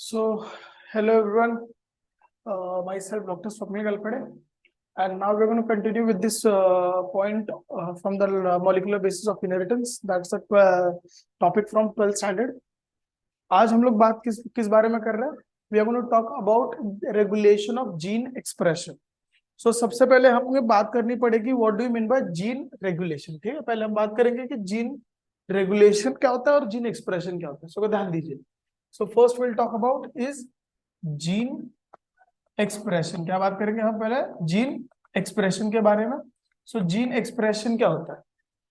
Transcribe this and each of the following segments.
So, hello everyone. Myself, Dr. Swapnil Galpade, and now we're going to continue with this point from the molecular basis of inheritance. That's a topic from 12th standard. आज हम लोग बात किस किस बारे में कर रहे हैं? We are going to talk about regulation of gene expression. So सबसे पहले हमें बात करनी पड़ेगी what do you mean by gene regulation. ठीक है, पहले हम बात करेंगे कि gene regulation क्या होता है और gene expression क्या होता है. So ध्यान दीजिए. So first we'll talk about is gene expression. क्या बात करेंगे हम पहले gene expression के बारे में. So gene expression क्या होता है?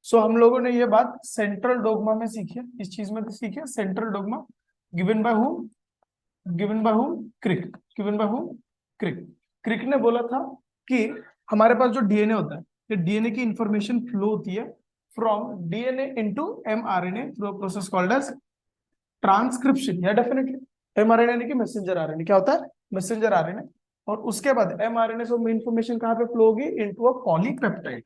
So हम लोगों ने ये बात सेंट्रल डोग्मा में सीखी है. इस चीज में तो सीखी है central dogma given by whom? Given by whom? Crick. Given by whom? Crick. Crick ने बोला था कि हमारे पास जो डीएनए होता है, ये डीएनए की इंफॉर्मेशन फ्लो होती है from DNA into mRNA through a process called as transcription. या डेफिनेटली एमआरएनए यानी कि मैसेंजर आरएनए. क्या होता है? Messenger RNA. और उसके बाद एमआरएनए से इंफॉर्मेशन कहाँ पे फ्लो होगी? Into a polypeptide.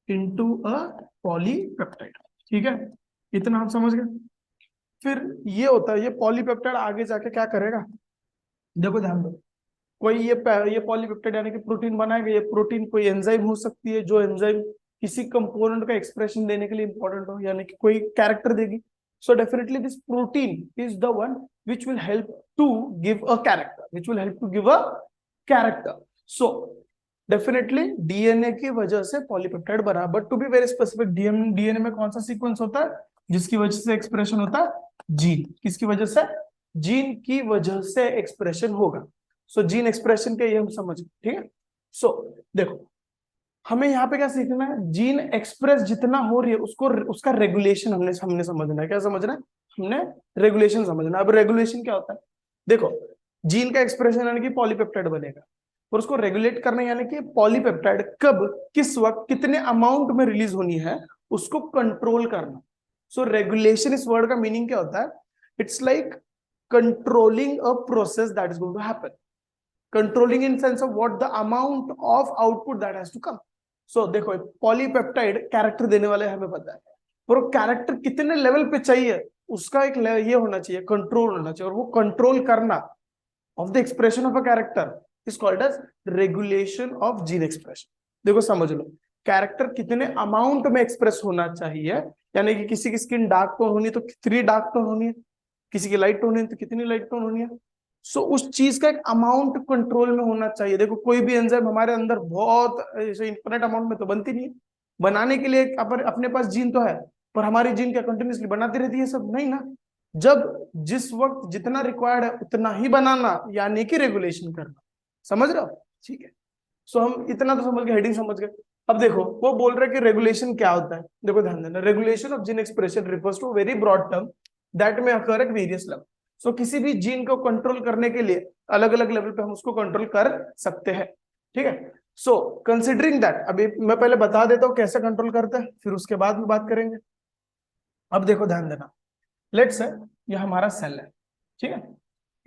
Into a polypeptide. ठीक है, इतना हम समझ गए. फिर ये होता है, ये पॉलीपेप्टाइड आगे जाके क्या करेगा? देखो ध्यान दो. कोई ये पॉलीपेप्टाइड यानी कि प्रोटीन बनाएगा. ये प्रोटीन कोई एंजाइम हो सकती है, जो एंजाइम किसी कंपोनेंट का एक्सप्रेशन देने के लिए इंपॉर्टेंट हो, यानी कि कोई कैरेक्टर देगी. So definitely this protein is the one which will help to give a character. Which will help to give a character. So definitely DNA की वजह से पॉलीपेप्टाइड बना. But to be very specific, DNA में कौन सा sequence होता है जिसकी वजह से एक्सप्रेशन होता है? जीन. किसकी वजह से? जीन की वजह से एक्सप्रेशन होगा. सो जीन एक्सप्रेशन के ये हम समझ. ठीक है. सो देखो, हमें यहाँ पे क्या सीखना है? जीन एक्सप्रेस जितना हो रही है उसको, उसका रेगुलेशन हमने हमने समझना है. क्या समझना है? हमने रेगुलेशन समझना है. अब रेगुलेशन क्या होता है? देखो, जीन का एक्सप्रेशन यानी कि पॉलीपेप्टाइड बनेगा, और उसको रेगुलेट करना यानी कि पॉलीपेप्टाइड कब, किस वक्त, कितने अमाउंट में रिलीज होनी है, उसको कंट्रोल करना. सो रेगुलेशन इस वर्ड का मीनिंग क्या होता है? It's like controlling a process that is going to happen. Controlling in sense of what the amount of output that has to come. So देखो, पॉलीपेप्टाइड कैरेक्टर देने वाले हमें पता है, पर वो कैरेक्टर कितने लेवल पे चाहिए उसका एक ये होना चाहिए, कंट्रोल होना चाहिए. और वो कंट्रोल करना of the expression of a character is called as regulation of gene expression. देखो समझ लो, कैरेक्टर कितने अमाउंट में एक्सप्रेस होना चाहिए, यानी कि किसी की स्किन डार्क टोन होनी है तो कितनी डार्क टोन होनी है, किसी की लाइट टोन है तो कितनी लाइट टोन होनी है. सो उस चीज का एक अमाउंट कंट्रोल में होना चाहिए. देखो, कोई भी एंजाइम हमारे अंदर बहुत ऐसे इनफिनिट अमाउंट में तो बनती नहीं है. बनाने के लिए अपने पास जीन तो है, पर हमारी जीन क्या कंटिन्यूसली बनाती रहती है? सब नहीं ना. जब जिस वक्त जितना रिक्वायर्ड है उतना ही बनाना, यानी कि रेगुलेशन करना. समझ रहे हो? ठीक है. सो हम इतना तो समझ गए, हेडिंग समझ गए. अब देखो, वो बोल रहे कि रेगुलेशन क्या होता है. देखो ध्यान देना, regulation of gene expression refers to very broad term that may occur at various level. So किसी भी जीन को कंट्रोल करने के लिए अलग अलग लेवल पे हम उसको कंट्रोल कर सकते हैं. ठीक है. सो कंसिडरिंग दैट, अभी मैं पहले बता देता हूं कैसे कंट्रोल करते हैं, फिर उसके बाद में बात करेंगे. अब देखो ध्यान देना, लेट्स से ये हमारा सेल है. ठीक है,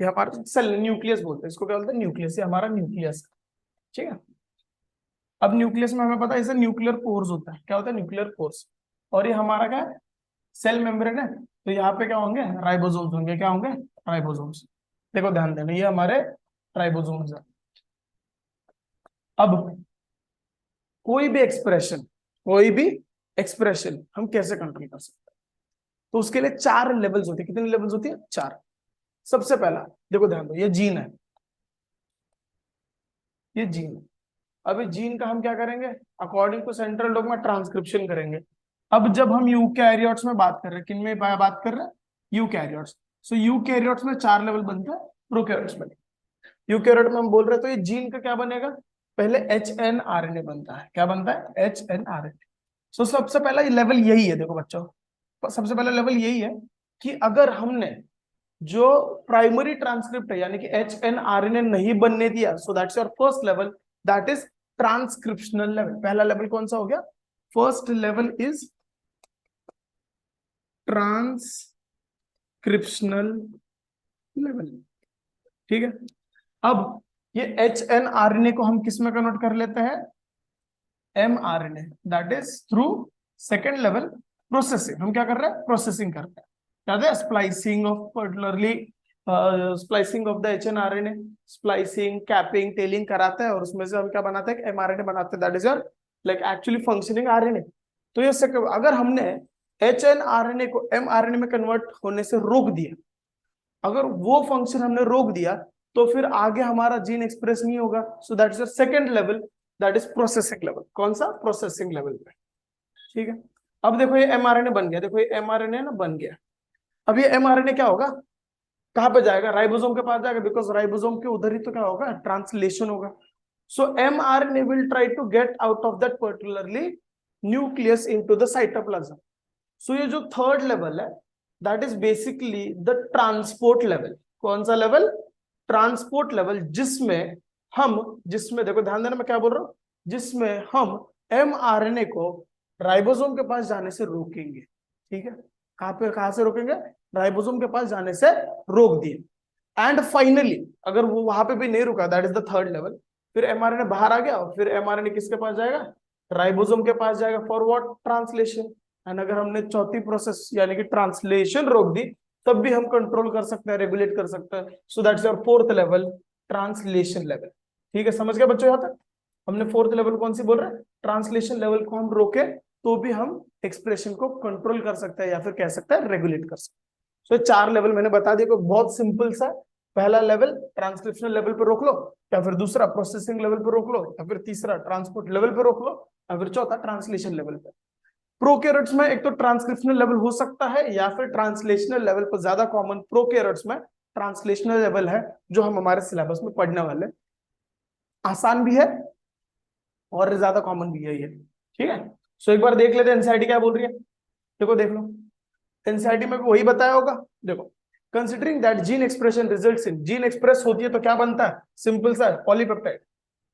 ये हमारा सेल, न्यूक्लियस बोलते हैं इसको. क्या बोलते हैं? न्यूक्लियस. ये हमारा न्यूक्लियस. ठीक है. अब न्यूक्लियस में हमें पता है इसे न्यूक्लियर पोर्स होता है. क्या होता है? Nuclear pores. और ये हमारा क्या है? सेल मेम्ब्रेन है. तो यहाँ पे क्या होंगे? राइबोसोम्स होंगे. क्या होंगे? राइबोसोम्स. देखो ध्यान देना, ये हमारे राइबोसोम्स है. अब कोई भी एक्सप्रेशन हम कैसे कंट्रोल कर सकते हैं? तो उसके लिए 4 लेवल्स होते हैं. कितने लेवल्स होती है? 4. सबसे पहला, देखो ध्यान दो, ये जीन है. ये जीन. अभी जीन का हम क्या करेंगे? According to central dogma transcription करेंगे. अब जब हम यूकैरियोट्स में बात कर रहे हैं, किन में बात कर रहे हैं? यूकैरियोट्स. सो यूकैरियोट्स में 4 लेवल बनते हैं, प्रोकैरियोट्स में. यूकैरियोट में हम बोल रहे हैं तो ये जीन का क्या बनेगा? पहले HNRNA बनता है. क्या बनता है? HNRNA. सो सबसे पहला लेवल यही है. देखो बच्चों, सबसे पहला लेवल यही है कि अगर हमने जो प्राइमरी ट्रांसक्रिप्ट है यानी कि HNRNA नहीं बनने दिया, so that's your first level, that is transcriptional level. पहला लेवल कौन सा हो गया? First level is transcriptional level. ठीक है. अब ये HNRNA को हम किस में कन्वर्ट कर लेते हैं? mRNA. That is through second level processing. हम क्या कर रहे हैं? प्रोसेसिंग करते हैं. क्या है? Splicing of particularly splicing of the HNRNA, splicing, capping, telling कराता है और उसमें से हम क्या बनाते हैं, mRNA बनाते हैं, that is your like actually functioning RNA। तो ये अगर हमने HNRNA को mRNA में कन्वर्ट होने से रोक दिया, अगर वो फंक्शन हमने रोक दिया तो फिर आगे हमारा जीन एक्सप्रेस नहीं होगा। So that is your second level, that is processing level. कौन सा? प्रोसेसिंग लेवल पे। ठीक है, अब देखो ये mRNA बन गया, देखो ये mRNA ना बन गया। अब ये mRNA क्या होगा, कहां पे जाएगा? राइबोसोम के पास जाएगा, बिकॉज राइबोसोम के उधर ही तो क्या होगा, ट्रांसलेशन होगा। So mRNA will try to get out of that particularly nucleus into the cytoplasm. So ये जो थर्ड लेवल है that is basically the transport level. कौन सा लेवल? ट्रांसपोर्ट लेवल, जिसमें देखो ध्यान देना मैं क्या बोल रहा हूं, जिसमें हम mRNA को राइबोसोम के पास जाने से रोकेंगे। ठीक है, कहां से रोकेंगे? राइबोसोम के पास जाने से रोक दिए। एंड फाइनली अगर वो वहां पे भी नहीं रुका, that is the third level, फिर mRNA बाहर आ गया और फिर mRNA किसके पास जाएगा? राइबोसोम के पास जाएगा फॉर व्हाट? ट्रांसलेशन। एंड अगर हमने चौथी प्रोसेस यानी कि ट्रांसलेशन रोक दी, तब भी हम कंट्रोल कर सकते हैं, रेगुलेट कर सकते हैं। So that's your fourth level, translation level. ठीक है, समझ गए बच्चों? यहां तक हमने फोर्थ लेवल कौन सी बोल रहे हैं? ट्रांसलेशन लेवल को हम रोके तो भी हम एक्सप्रेशन को कंट्रोल कर सकते हैं या फिर कह सकते हैं रेगुलेट कर सकते हैं। सो चार लेवल मैंने बता दिया, बहुत सिंपल सा। पहला लेवल ट्रांसक्रिप्शनल लेवल पे रोक लो, या फिर दूसरा प्रोसेसिंग लेवल पे रोक लो, या फिर तीसरा ट्रांसपोर्ट लेवल पे रोक लो, या फिर चौथा ट्रांसलेशन लेवल पे। प्रोकैरियोट्स में एक तो ट्रांसक्रिप्शनल लेवल हो सकता है या फिर ट्रांसलेशनल लेवल पर, ज्यादा कॉमन प्रोकैरियोट्स में ट्रांसलेशनल लेवल है जो हम हमारे सिलेबस में पढ़ने वाले। आसान भी है और ज्यादा कॉमन भी है ये। ठीक है, सो एक बार देख लेते हैं एनसीईआरटी क्या बोल रही है। देखो देख लो, एनसीईआरटी में वही बताया होगा। देखो, considering that gene expression results in, gene express होती है तो क्या बनता है? सिंपल सा, polypeptide.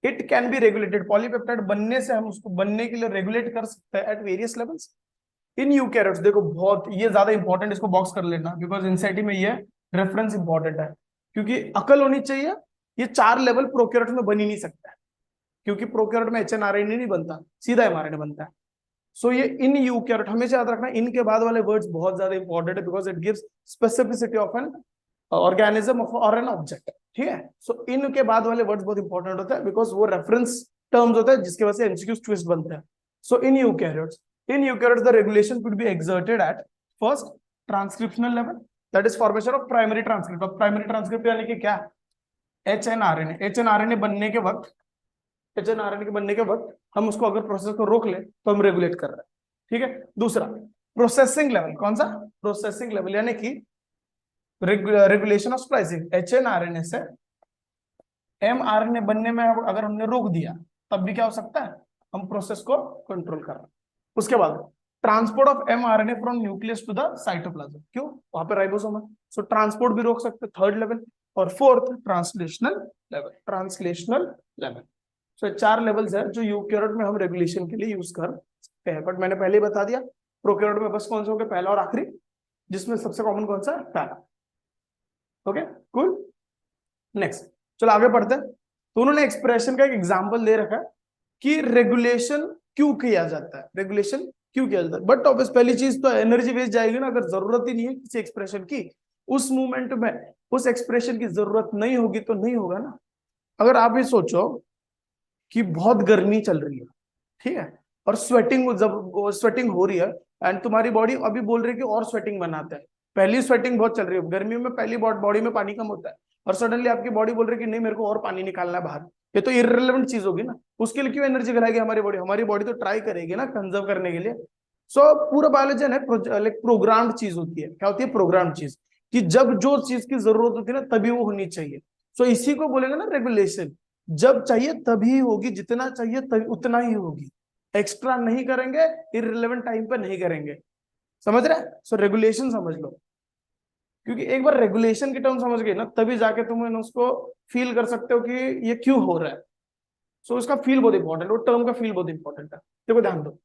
It can be regulated, polypeptide बनने से हम उसको बनने के लिए रेगुलेट कर सकते हैं at various levels in eukaryotes. देखो बहुत ये ज्यादा इंपॉर्टेंट, इसको बॉक्स कर लेना बिकॉज एनसीईआरटी में ये रेफरेंस इंपॉर्टेंट है, क्योंकि अकल होनी चाहिए। ये चार लेवल प्रोकैरियोट में बन ही नहीं सकता है, क्योंकि प्रोकैरियोट में एचएनआरएनए नहीं बनता, सीधा एमआरएनए बनता है। सो ये इन यूकैरियोट हमेशा याद रखना, इनके बाद वाले वर्ड्स बहुत ज्यादा इंपॉर्टेंट है because it gives specificity of an organism और एन ऑब्जेक्ट। ठीक है, सो इनके बाद वाले वर्ड्स बहुत इंपॉर्टेंट होता है बिकॉज वो रेफरेंस टर्म्स होता है जिसकी वजह से एमसीक्यूज ट्विस्ट बनते हैं। So in eukaryotes the regulation could be exerted at first transcriptional level, that is formation of primary transcript. Of primary transcript यानी कि क्या? एचएनआरएनए बनने के वक्त, एचएनआरएनए के बनने के वक्त हम उसको अगर प्रोसेस को रोक ले तो हम रेगुलेट कर रहे हैं। ठीक है, दूसरा प्रोसेसिंग लेवल। कौन सा? प्रोसेसिंग लेवल, यानी कि रेगुलेशन ऑफ स्प्लाइसिंग। एचएनआरएनए से एमआरएनए बनने में अगर हमने रोक दिया तब भी क्या हो सकता है? हम प्रोसेस को कंट्रोल कर रहे हैं। उसके बाद transport of mRNA from nucleus to the cytoplasm. क्यों? वहां पर राइबोसोम है, सो ट्रांसपोर्ट भी रोक सकते, थर्ड लेवल। और fourth translational level, translational level. So चार लेवल्स है जो यूकैरियोट में हम रेगुलेशन के लिए यूज कर सकते हैं। बट मैंने पहले ही बता दिया, प्रोकैरियोट में बस कौन से होंगे? पहला और आखिरी, जिसमें सबसे कॉमन कौन सा है? पहला। ओके कूल, नेक्स्ट चलो आगे पढ़ते हैं। तो उन्होंने एक्सप्रेशन का एक एग्जांपल दे रखा है कि रेगुलेशन क्यों किया जाता है, रेगुलेशन क्यों किया जाता है। बट ऑब्वियस पहली चीज तो एनर्जी वेस्ट जाएगी ना, अगर जरूरत ही नहीं है किसी एक्सप्रेशन की, उस मूवमेंट में उस एक्सप्रेशन की जरूरत नहीं होगी तो नहीं होगा ना। अगर आप ये सोचो कि बहुत गर्मी चल रही है, ठीक है, और स्वेटिंग, जब स्वेटिंग हो रही है एंड तुम्हारी बॉडी अभी बोल रही है कि और स्वेटिंग बनाते हैं, पहली स्वेटिंग बहुत चल रही है, गर्मियों में पहली बॉडी में पानी कम होता है, और सडनली आपकी बॉडी बोल रही है कि नहीं मेरे को और पानी निकालना है बाहर, ये तो इररिलेवेंट चीज होगी ना। उसके लिए क्यों एनर्जी कराएगी हमारी बॉडी तो ट्राई करेगी ना कंजर्व करने के लिए। सो पूरा बायोलॉजी है प्रोग्राम्ड चीज होती है। क्या होती है? प्रोग्राम्ड चीज, कि जब जो चीज की जरूरत होती है ना तभी वो होनी चाहिए। सो इसी को बोलेंगे ना रेगुलेशन, जब चाहिए तभी होगी, जितना चाहिए तभी उतना ही होगी, एक्स्ट्रा नहीं करेंगे, इररिलेवेंट टाइम पे नहीं करेंगे। समझ रहे? सो रेगुलेशन समझ लो, क्योंकि एक बार रेगुलेशन की टर्म समझ गए ना तभी जाके तुम उसको फील कर सकते हो कि ये क्यों हो रहा है। सो उसका फील बहुत इंपॉर्टेंट, वो टर्म का फील बहुत इंपॉर्टेंट है। देखो ध्यान दो,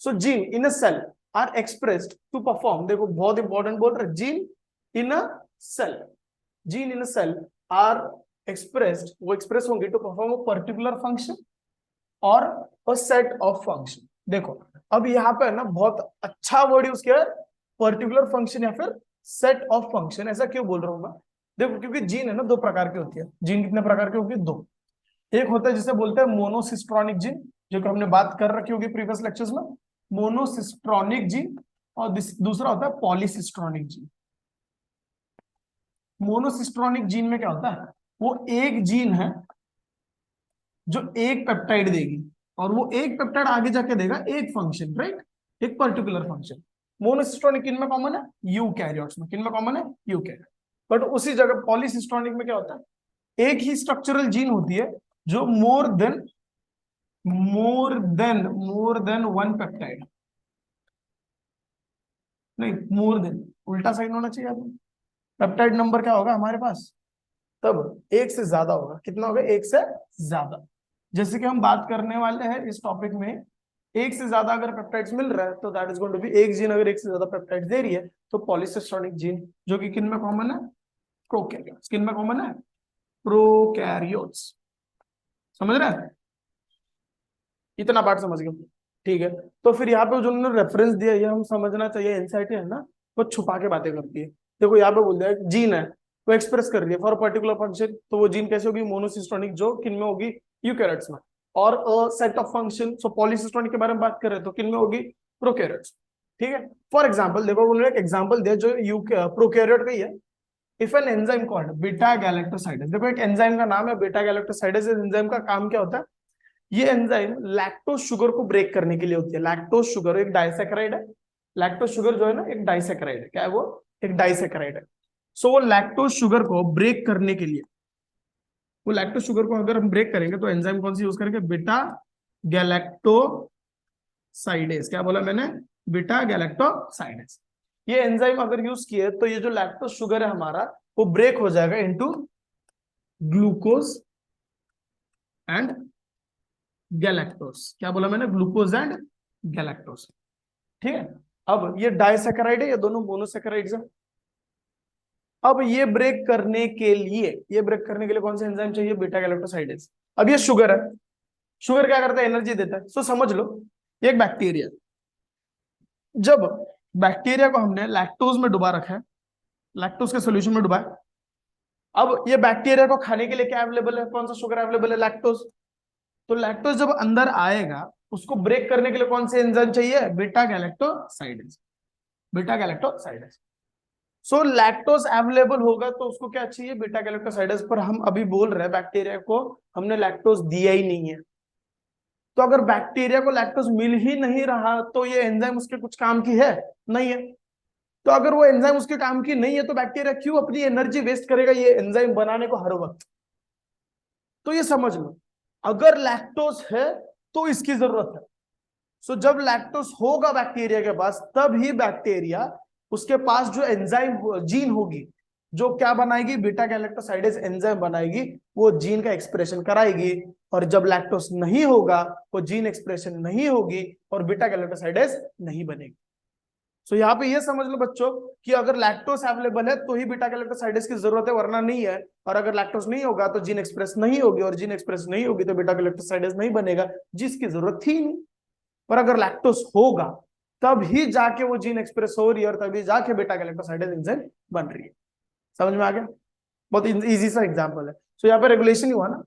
so gene in a cell are expressed to perform, देखो बहुत इंपॉर्टेंट बोल रहे, gene in a cell, gene in a cell are expressed, वो एक्सप्रेस होंगे to perform a particular function और अ सेट ऑफ फंक्शन। देखो अब यहाँ पे ना बहुत अच्छा वर्ड यूज किया है, पर्टिकुलर फंक्शन या फिर सेट ऑफ फंक्शन। ऐसा क्यों बोल रहा हूं मैं? देखो क्योंकि जीन है ना, दो प्रकार की होती है। जीन कितने प्रकार की होती है? दो। एक होता है जिसे बोलते हैं मोनोसिस्ट्रॉनिक जीन, जो कि हमने बात कर रखी होगी प्रीवियस लेक्चर्स में, मोनोसिस्ट्रॉनिक जीन। और दूसरा होता है पॉलीसिस्ट्रॉनिक जीन। मोनोसिस्ट्रॉनिक जीन में क्या होता है, वो एक जीन है जो एक पेप्टाइड देगी, और वो एक पेप्टाइड आगे जाके देगा एक फंक्शन, राइट, एक पर्टिकुलर फंक्शन। मोनोसिस्ट्रॉनिक किन में कॉमन है? यूकैरियोट्स में। किन में कॉमन है? यूकैरियोट। बट उसी जगह पॉलीसिस्ट्रॉनिक में क्या होता है, एक ही स्ट्रक्चरल जीन होती है जो मोर देन वन पेप्टाइड, नहीं मोर देन, उल्टा साइन होना चाहिए। पेप्टाइड नंबर क्या होगा हमारे पास, तब एक से ज्यादा होगा। कितना होगा? एक से ज्यादा। जैसे कि हम बात करने वाले हैं इस टॉपिक में, एक से ज्यादा अगर पेप्टाइड्स मिल रहा है तो that is going to be, एक जीन अगर एक से ज्यादा पेप्टाइड दे रही है तो पॉलीसिस्ट्रॉनिक जीन, जो कि किन में कॉमन है? प्रोकैरियोट्स। किन में कॉमन है? प्रोकैरियोट्स। समझ रहे हैं? इतना पार्ट समझ गए? ठीक है। तो फिर यहाँ पे जो उन्होंने रेफरेंस दिया, ये हम समझना चाहिए। एनसीईआरटी है ना, वो छुपा के बातें करती है। देखो यहाँ पे बोल दिया जीन है, वो एक्सप्रेस कर रही है फॉर पर्टिकुलर फंक्शन, तो वो जीन कैसे होगी? मोनोसिस्टोनिक, जो किन में होगी? यूकैरियोट्स में। और सेट ऑफ फंक्शन, सो पॉलीसिस्टोनिक के बारे में बात कर रहे हैं तो किन में होगी? प्रोकैरियोट्स। ठीक है। फॉर एग्जाम्पल देखो, उन्होंने एक एग्जाम्पल दिया जो प्रोकैरियोट का ही है। If an enzyme called beta galactosidase, देखो एक एंजाइम का नाम है बीटा गैलेक्टोसाइडेज। एंजाइम का काम क्या होता है? ये एंजाइम लैक्टोज शुगर को ब्रेक करने के लिए होती है। लैक्टोज शुगर एक डाइसैकेराइड है। लैक्टोज शुगर जो है ना, एक डाइसैकेराइड है। क्या है वो? एक डाइसैकेराइड है। सो वो लैक्टोज शुगर को ब्रेक करने के लिए, वो लैक्टोज शुगर को अगर हम ब्रेक करेंगे तो एंजाइम कौन सी यूज करेंगे? Beta galactosidase. क्या बोला मैंने? Beta galactosidase. ये एंजाइम अगर यूज किए तो ये जो लैक्टोज शुगर है हमारा, वो ब्रेक हो जाएगा इनटू ग्लूकोज एंड गैलेक्टोज। क्या बोला मैंने? Glucose and galactose. ठीक है। अब ये डाइसैकेराइड है, ये दोनों मोनोसैकेराइड्स है। अब ये ब्रेक करने के लिए, ये ब्रेक करने के लिए कौन सा एंजाइम चाहिए? Beta galactosidase. अब ये शुगर है, शुगर क्या करता है? एनर्जी देता है। सो समझ लो ये एक बैक्टीरिया। जब बैक्टीरिया को हमने लैक्टोज में डुबा रखा है, लैक्टोज के सोल्यूशन में डुबा है, अब ये बैक्टीरिया को खाने के लिए क्या अवेलेबल है? कौन सा शुगर अवेलेबल है? लैक्टोज। तो लैक्टोज जब अंदर आएगा, उसको ब्रेक करने के लिए कौन से एंजाइम चाहिए? Beta galactosidase. Beta galactosidase. So lactose available होगा तो उसको क्या चाहिए? Beta galactosidase. पर हम अभी बोल रहे हैं बैक्टीरिया को हमने लैक्टोज दिया ही नहीं है। तो अगर बैक्टीरिया को लैक्टोज मिल ही नहीं रहा तो ये एंजाइम उसके कुछ काम की है? नहीं है। तो अगर वो एंजाइम उसके काम की नहीं है तो बैक्टीरिया क्यों अपनी एनर्जी वेस्ट करेगा ये एंजाइम बनाने को हर वक्त? तो ये समझ लो, अगर लैक्टोज है तो इसकी जरूरत है। सो जब लैक्टोज होगा बैक्टीरिया के पास, तब ही बैक्टीरिया, उसके पास जो एंजाइम जीन होगी, जो क्या बनाएगी? बीटा गैलेक्टोसाइडेज एंजाइम बनाएगी, वो जीन का एक्सप्रेशन कराएगी। और जब लैक्टोज नहीं होगा, वो जीन एक्सप्रेशन नहीं होगी और बीटा गैलेक्टोसाइडेज नहीं बनेगी। सो यहाँ पे ये समझ लो बच्चों कि अगर लैक्टोज अवेलेबल है तो ही बीटा गैलेक्टोसाइडेज की जरूरत है, वरना नहीं है। और अगर लैक्टोज नहीं होगा तो जीन एक्सप्रेस नहीं होगी, और जीन एक्सप्रेस नहीं होगी तो बीटा गैलेक्टोसाइडेज नहीं बनेगा, जिसकी जरूरत थी नहीं। पर अगर लैक्टोज होगा तब ही जाके वो जीन एक्सप्रेस हो रही है और तभी जाके बीटा गैलेक्टोसाइडेज एंजाइम बन रही है। समझ में आ गया? बहुत इजी सा एग्जांपल है। सो यहाँ पे रेगुलेशन ही हुआ ना।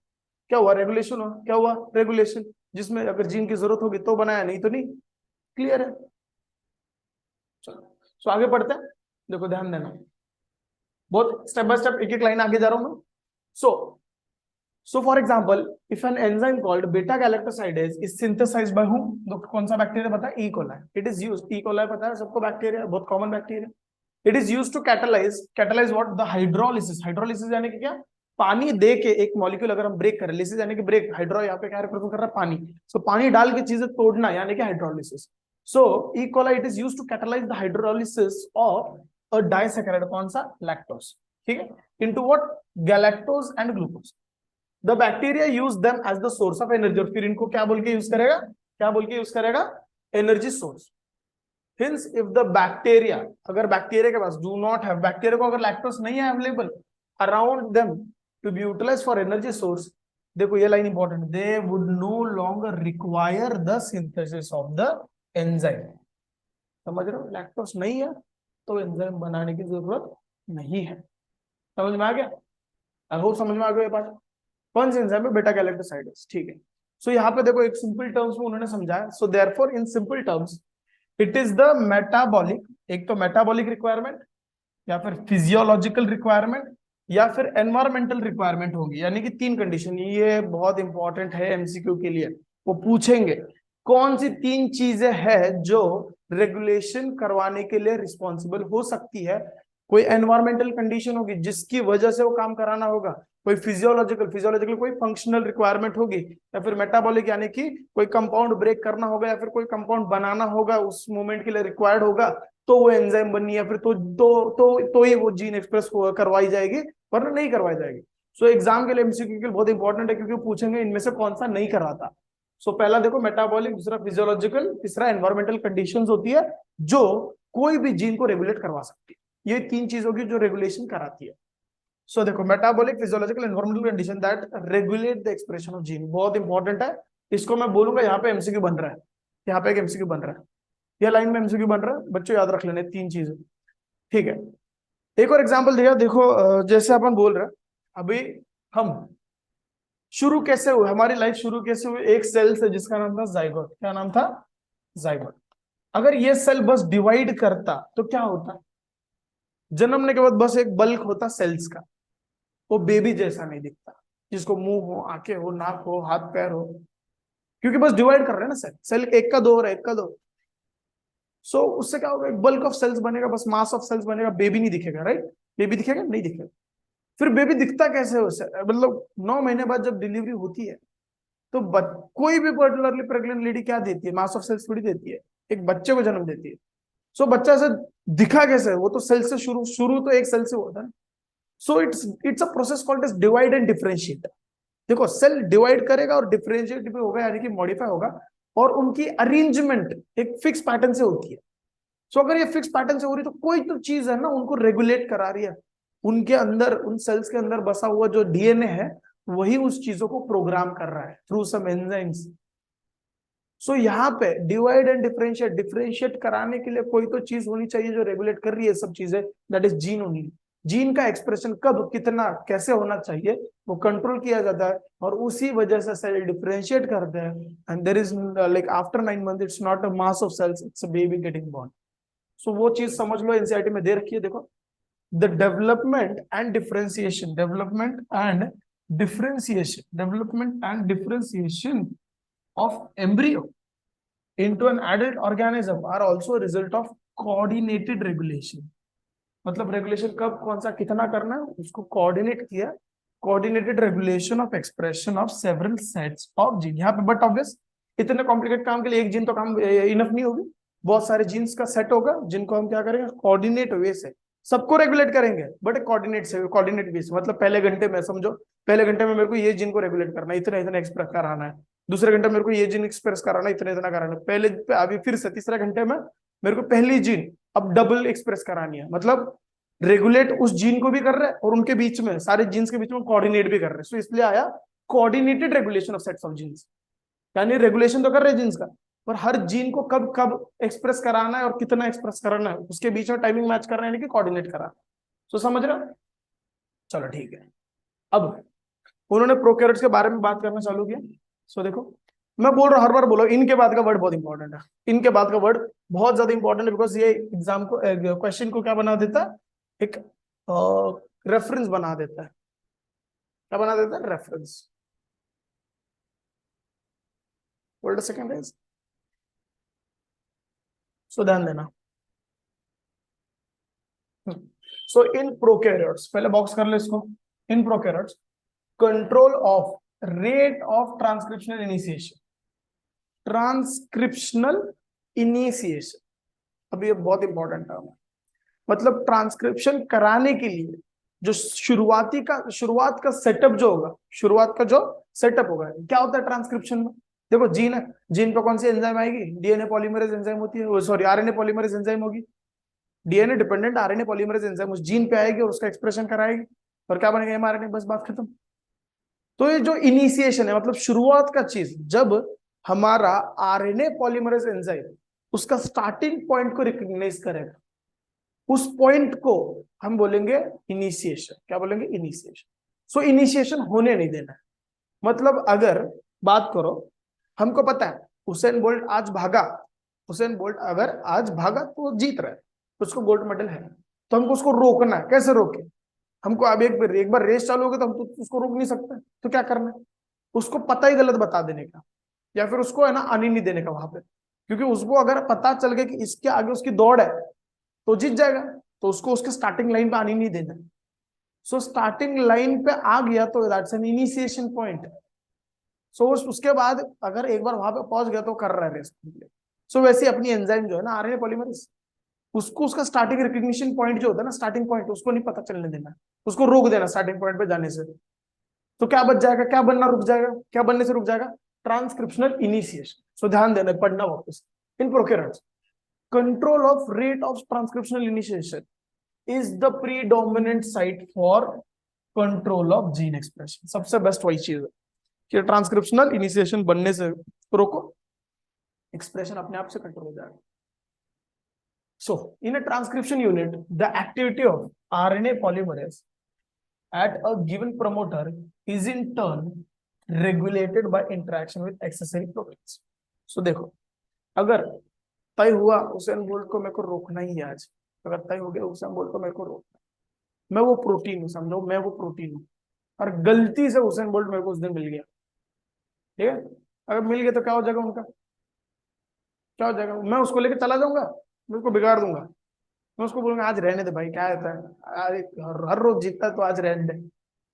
क्या हुआ? रेगुलेशन हुआ। क्या हुआ? रेगुलेशन, जिसमें अगर जीन की जरूरत होगी तो बनाया, नहीं तो नहीं। क्लियर है? चलो सो आगे पढ़ते हैं। देखो ध्यान देना, बहुत स्टेप बाय स्टेप, एक एक लाइन आगे जा रहा हूं मैं। So for example, if an enzyme called beta galactosidase is synthesized by whom? कौन सा बैक्टीरिया पता है? E. coli. It is used, E. coli पता है सबको, बैक्टीरिया बहुत common bacteria. It is used to catalyze what? The hydrolysis. Hydrolysis यानी कि क्या? पानी दे के एक मॉलिक्यूल अगर हम ब्रेक करें, लिसिस यानी कि ब्रेक, हाइड्रो यहाँ पे क्या रिप्रेजेंट कर रहा है? पानी। सो पानी डाल के चीजें तोड़ना यानी कि hydrolysis. So E. coli it is used to catalyze the hydrolysis of a disaccharide, कौन सा? लैक्टोज। ठीक है। Into what? Galactose and glucose. The bacteria use them as the source of energy. और फिर इनको क्या बोल के यूज करेगा? क्या बोल के यूज करेगा? Energy source. Hence if the bacteria, अगर बैक्टीरिया के पास डू नॉट हैव, बैक्टीरिया को अगर लैक्टोज नहीं है available around them to be utilize for energy source, देखो ये line important, they would no longer require the synthesis of the enzyme. समझ रहे हो? लैक्टोज नहीं है तो एंजाइम बनाने की जरूरत नहीं है। समझ में आ गया? आई होप समझ में आ गया ये पार्ट। कौन सी एंजाइम है? बेटा गैलेक्टोसाइडेज, ठीक है। सो यहाँ पे देखो एक सिंपल टर्म्स में उन्होंने समझाया। So therefore in simple terms it is the metabolic, एक तो मेटाबॉलिक रिक्वायरमेंट या फिर फिजियोलॉजिकल रिक्वायरमेंट या फिर एनवायरमेंटल रिक्वायरमेंट होगी, यानी कि तीन कंडीशन। ये बहुत इंपॉर्टेंट है एमसीक्यू के लिए, वो पूछेंगे कौन सी तीन चीजें हैं जो रेगुलेशन करवाने के लिए रिस्पॉन्सिबल हो सकती है। कोई एनवायरमेंटल कंडीशन होगी जिसकी वजह से वो काम कराना होगा, कोई फिजियोलॉजिकल कोई फंक्शनल रिक्वायरमेंट होगी, या फिर मेटाबॉलिक यानी कि कोई कंपाउंड ब्रेक करना होगा या फिर कोई कंपाउंड बनाना होगा, उस मोमेंट के लिए रिक्वायर्ड होगा, तो वो एंजाइम बननी है, फिर तो ही वो जीन एक्सप्रेस करवाई जाएगी, वरना नहीं करवाई जाएगी। सो एग्जाम के लिए एमसीक्यू के लिए बहुत इंपॉर्टेंट है, क्योंकि पूछेंगे इनमें से कौन सा नहीं कराता। सो पहला देखो मेटाबॉलिक, दूसरा फिजियोलॉजिकल, तीसरा एनवायरमेंटल कंडीशंस होती है जो कोई भी जीन को रेगुलेट करवा सकती है। ये तीन चीज होगी जो रेगुलेशन कराती है। सो देखो metabolic, physiological, environmental condition that regulate the expression of gene, बहुत इंपॉर्टेंट है। इसको मैं बोलूंगा यहाँ पे एमसीक्यू बन रहा है, यहाँ पे एक एमसीक्यू बन रहा है, यह लाइन में एमसीक्यू बन रहा है, बच्चों याद रख लेने तीन चीजें, ठीक है। एक और एग्जांपल दिया देखो, जैसे अपन बोल रहे हैं अभी हम शुरू कैसे हुए, हमारी लाइफ शुरू कैसे हुई, एक सेल से जिसका नाम था जाइगोट। क्या नाम था? जाइगोट। अगर ये सेल बस डिवाइड करता तो क्या होता? जन्मने के बाद बस एक बल्क होता सेल्स का, वो बेबी जैसा नहीं दिखता, जिसको मुंह हो, आंखें हो, नाक हो, हाथ पैर हो, क्योंकि बस डिवाइड कर रहे हैं ना सेल, सेल एक का दो हो रहा है, एक का दो। सो उससे क्या होगा? एक बल्क ऑफ सेल्स बनेगा, बस मास ऑफ सेल्स बनेगा, बेबी नहीं दिखेगा, राइट? बेबी दिखेगा? नहीं दिखेगा। फिर बेबी दिखता कैसे हो? मतलब 9 महीने बाद जब डिलीवरी होती है तो कोई भी पर्टिकुलरली प्रेग्नेंट लेडी क्या देती है? मास ऑफ सेल्स थोड़ी देती है, एक बच्चे को जन्म देती है। सो बच्चा से दिखा कैसे? वो तो सेल से शुरू शुरू तो एक सेल से होता है। So it's a process called as divide and differentiate. देखो सेल डिवाइड करेगा और डिफरेंशिएट भी होगा, यानी कि मॉडिफाई होगा, और उनकी अरेंजमेंट एक फिक्स पैटर्न से होती है। सो अगर ये फिक्स पैटर्न से हो रही है तो कोई तो चीज है ना उनको रेगुलेट करा रही है, उनके अंदर, उन सेल्स के अंदर बसा हुआ जो डीएनए है वही उस चीजों को प्रोग्राम कर रहा है थ्रू सम एंजाइम्स। सो यहाँ पे डिवाइड एंड डिफरेंशिएट, डिफरेंशिएट कराने के लिए कोई तो चीज होनी चाहिए जो रेगुलेट कर रही है सब चीजें, that is gene only. Gene का एक्सप्रेशन कब, कितना, कैसे होना चाहिए वो कंट्रोल किया जाता है, और उसी वजह से सेल डिफरेंशिएट करते हैं। And there is like after 9 month it's not a mass of cells, it's a baby getting born. So वो चीज समझ लो, एनसीईआरटी में दे रखी है, देखो the development and differentiation of embryo into an adult organism are also a result of coordinated regulation। मतलब regulation कब, कौन सा, कितना करना है उसको कोऑर्डिनेट किया, coordinated regulation of expression of several sets of gene. यहाँ पे बट ऑब्वियस इतने कॉम्प्लिकेट काम के लिए एक जीन तो काम इनफ नहीं होगी, बहुत सारे जीन्स का सेट होगा जिनको हम क्या करेंगे, कोऑर्डिनेट वे से सबको रेगुलेट करेंगे, बट कोऑर्डिनेट से, कोऑर्डिनेट वे से, मतलब पहले घंटे में समझो, पहले घंटे में मेरे को ये जीन को रेगुलेट करना है, इतना इतना एक्सप्रेस कराना है, दूसरे घंटे मेरे को ये जीन एक्सप्रेस कराना है, इतना इतना कराना है, पहले अभी फिर से तीसरे घंटे में मेरे को पहली जीन अब डबल एक्सप्रेस करानी है, मतलब रेगुलेट उस जीन को भी कर रहे हैं और उनके बीच में, सारे जीन्स के बीच में कोऑर्डिनेट भी कर रहे हैं। सो इसलिए आया coordinated regulation of sets of genes, यानी रेगुलेशन तो कर रहे हैं जीन्स का, पर हर जीन को कब कब एक्सप्रेस कराना है और कितना एक्सप्रेस कराना है उसके बीच में टाइमिंग मैच करना है, यानी कि कोऑर्डिनेट कराना। सो समझ रहे हो? चलो ठीक है। अब उन्होंने प्रोकैरियोट्स के बारे में बात करना चालू किया। सो देखो मैं बोल रहा हूं, हर बार बोलो, इनके बाद का वर्ड बहुत इंपॉर्टेंट है, इनके बाद का वर्ड बहुत ज्यादा इंपॉर्टेंट है, बिकॉज ये एग्जाम को, क्वेश्चन को क्या बना देता है, एक रेफरेंस बना देता है। क्या बना देता है? Reference. Hold a second guys, so ध्यान देना। सो इन प्रोकैरियोट्स, पहले बॉक्स कर ले इसको, in prokaryotes control of rate of transcriptional initiation, transcriptional initiation, अब ये बहुत इंपॉर्टेंट टर्म है। मतलब ट्रांसक्रिप्शन कराने के लिए जो शुरुआत का सेटअप जो होगा, शुरुआत का जो सेटअप होगा, क्या होता है ट्रांसक्रिप्शन में? देखो जीन है, जीन पे कौन सी एंजाइम आएगी? डीएनए पॉलीमरेज एंजाइम होती है, सॉरी आरएनए पॉलीमरेज एंजाइम होगी, DNA dependent RNA polymerase enzyme उस जीन पे आएगी और उसका एक्सप्रेशन कराएगी, और क्या बनेगा? एमआरएनए, बस बात खत्म। तो ये जो इनिशिएशन है, मतलब शुरुआत का चीज, जब हमारा आरएनए पॉलीमरेज एंजाइम उसका स्टार्टिंग पॉइंट को रिकॉग्नाइज करेगा, उस पॉइंट को हम बोलेंगे इनिशिएशन। क्या बोलेंगे? इनिशिएशन। सो इनिशिएशन होने नहीं देना है। मतलब अगर बात करो, हमको पता है हुसैन बोल्ट आज भागा, हुसैन बोल्ट अगर आज भागा तो वो जीत रहा है, उसको गोल्ड मेडल है, तो हमको उसको रोकना है। कैसे रोके? हमको अब एक बार रेस चालू हो गई तो हम तो उसको रोक नहीं सकते, तो क्या करना है? उसको पता ही गलत बता देने का, या फिर उसको है ना आने नहीं देने का वहां पे। क्योंकि उसको अगर पता चल गया कि इसके आगे उसकी दौड़ है तो जीत जाएगा, तो उसको उसके स्टार्टिंग लाइन पे आने नहीं देना। सो स्टार्टिंग लाइन पे आ गया तो दैट्स एन इनिशिएशन पॉइंट। सो उसके बाद अगर एक बार वहां पे पहुंच गया तो कर रहा है रेस। सो वैसे अपनी एंजाइम जो है ना, आरएनए पॉलीमरेज, उसको उसका स्टार्टिंग रिकग्निशन पॉइंट जो होता है ना, स्टार्टिंग पॉइंट, उसको नहीं पता चलने देना, उसको रोक देना स्टार्टिंग पॉइंट पे जाने से। तो क्या बच जाएगा? क्या बनना रुक जाएगा? क्या बनने से रुक जाएगा? Transcriptional initiation. सो ध्यान देना, पढ़ना वापस। In prokaryotes control of rate of transcriptional initiation is the predominant site for control of gene expression. सबसे बेस्ट वही चीज है कि ट्रांसक्रिप्शनल इनिशिएशन बनने से रोको, एक्सप्रेशन अपने आप से कंट्रोल हो जाएगा। So, in a transcription unit, the activity of RNA polymerase at a given promoter is in turn regulated by interaction with accessory proteins. So, देखो, अगर तय हुआ हुसैन बोल्ट को मेरे को रोकना ही है आज, अगर तय हो गया हुसैन बोल्ट को मेरे को रोकना, मैं वो प्रोटीन हूँ, समझो मैं वो प्रोटीन हूँ, और गलती से हुसैन बोल्ट मेरे को उस दिन मिल गया, ठीक है? अगर मिल गया तो क्या हो जाएगा उनका? क्या हो जाएगा? मैं उसको लेके चला जाऊंगा, मैं उसको बिगाड़ दूंगा, मैं उसको बोलूंगा आज रहने दे भाई, क्या होता है, हर रोज जीतता है तो आज रहने दे।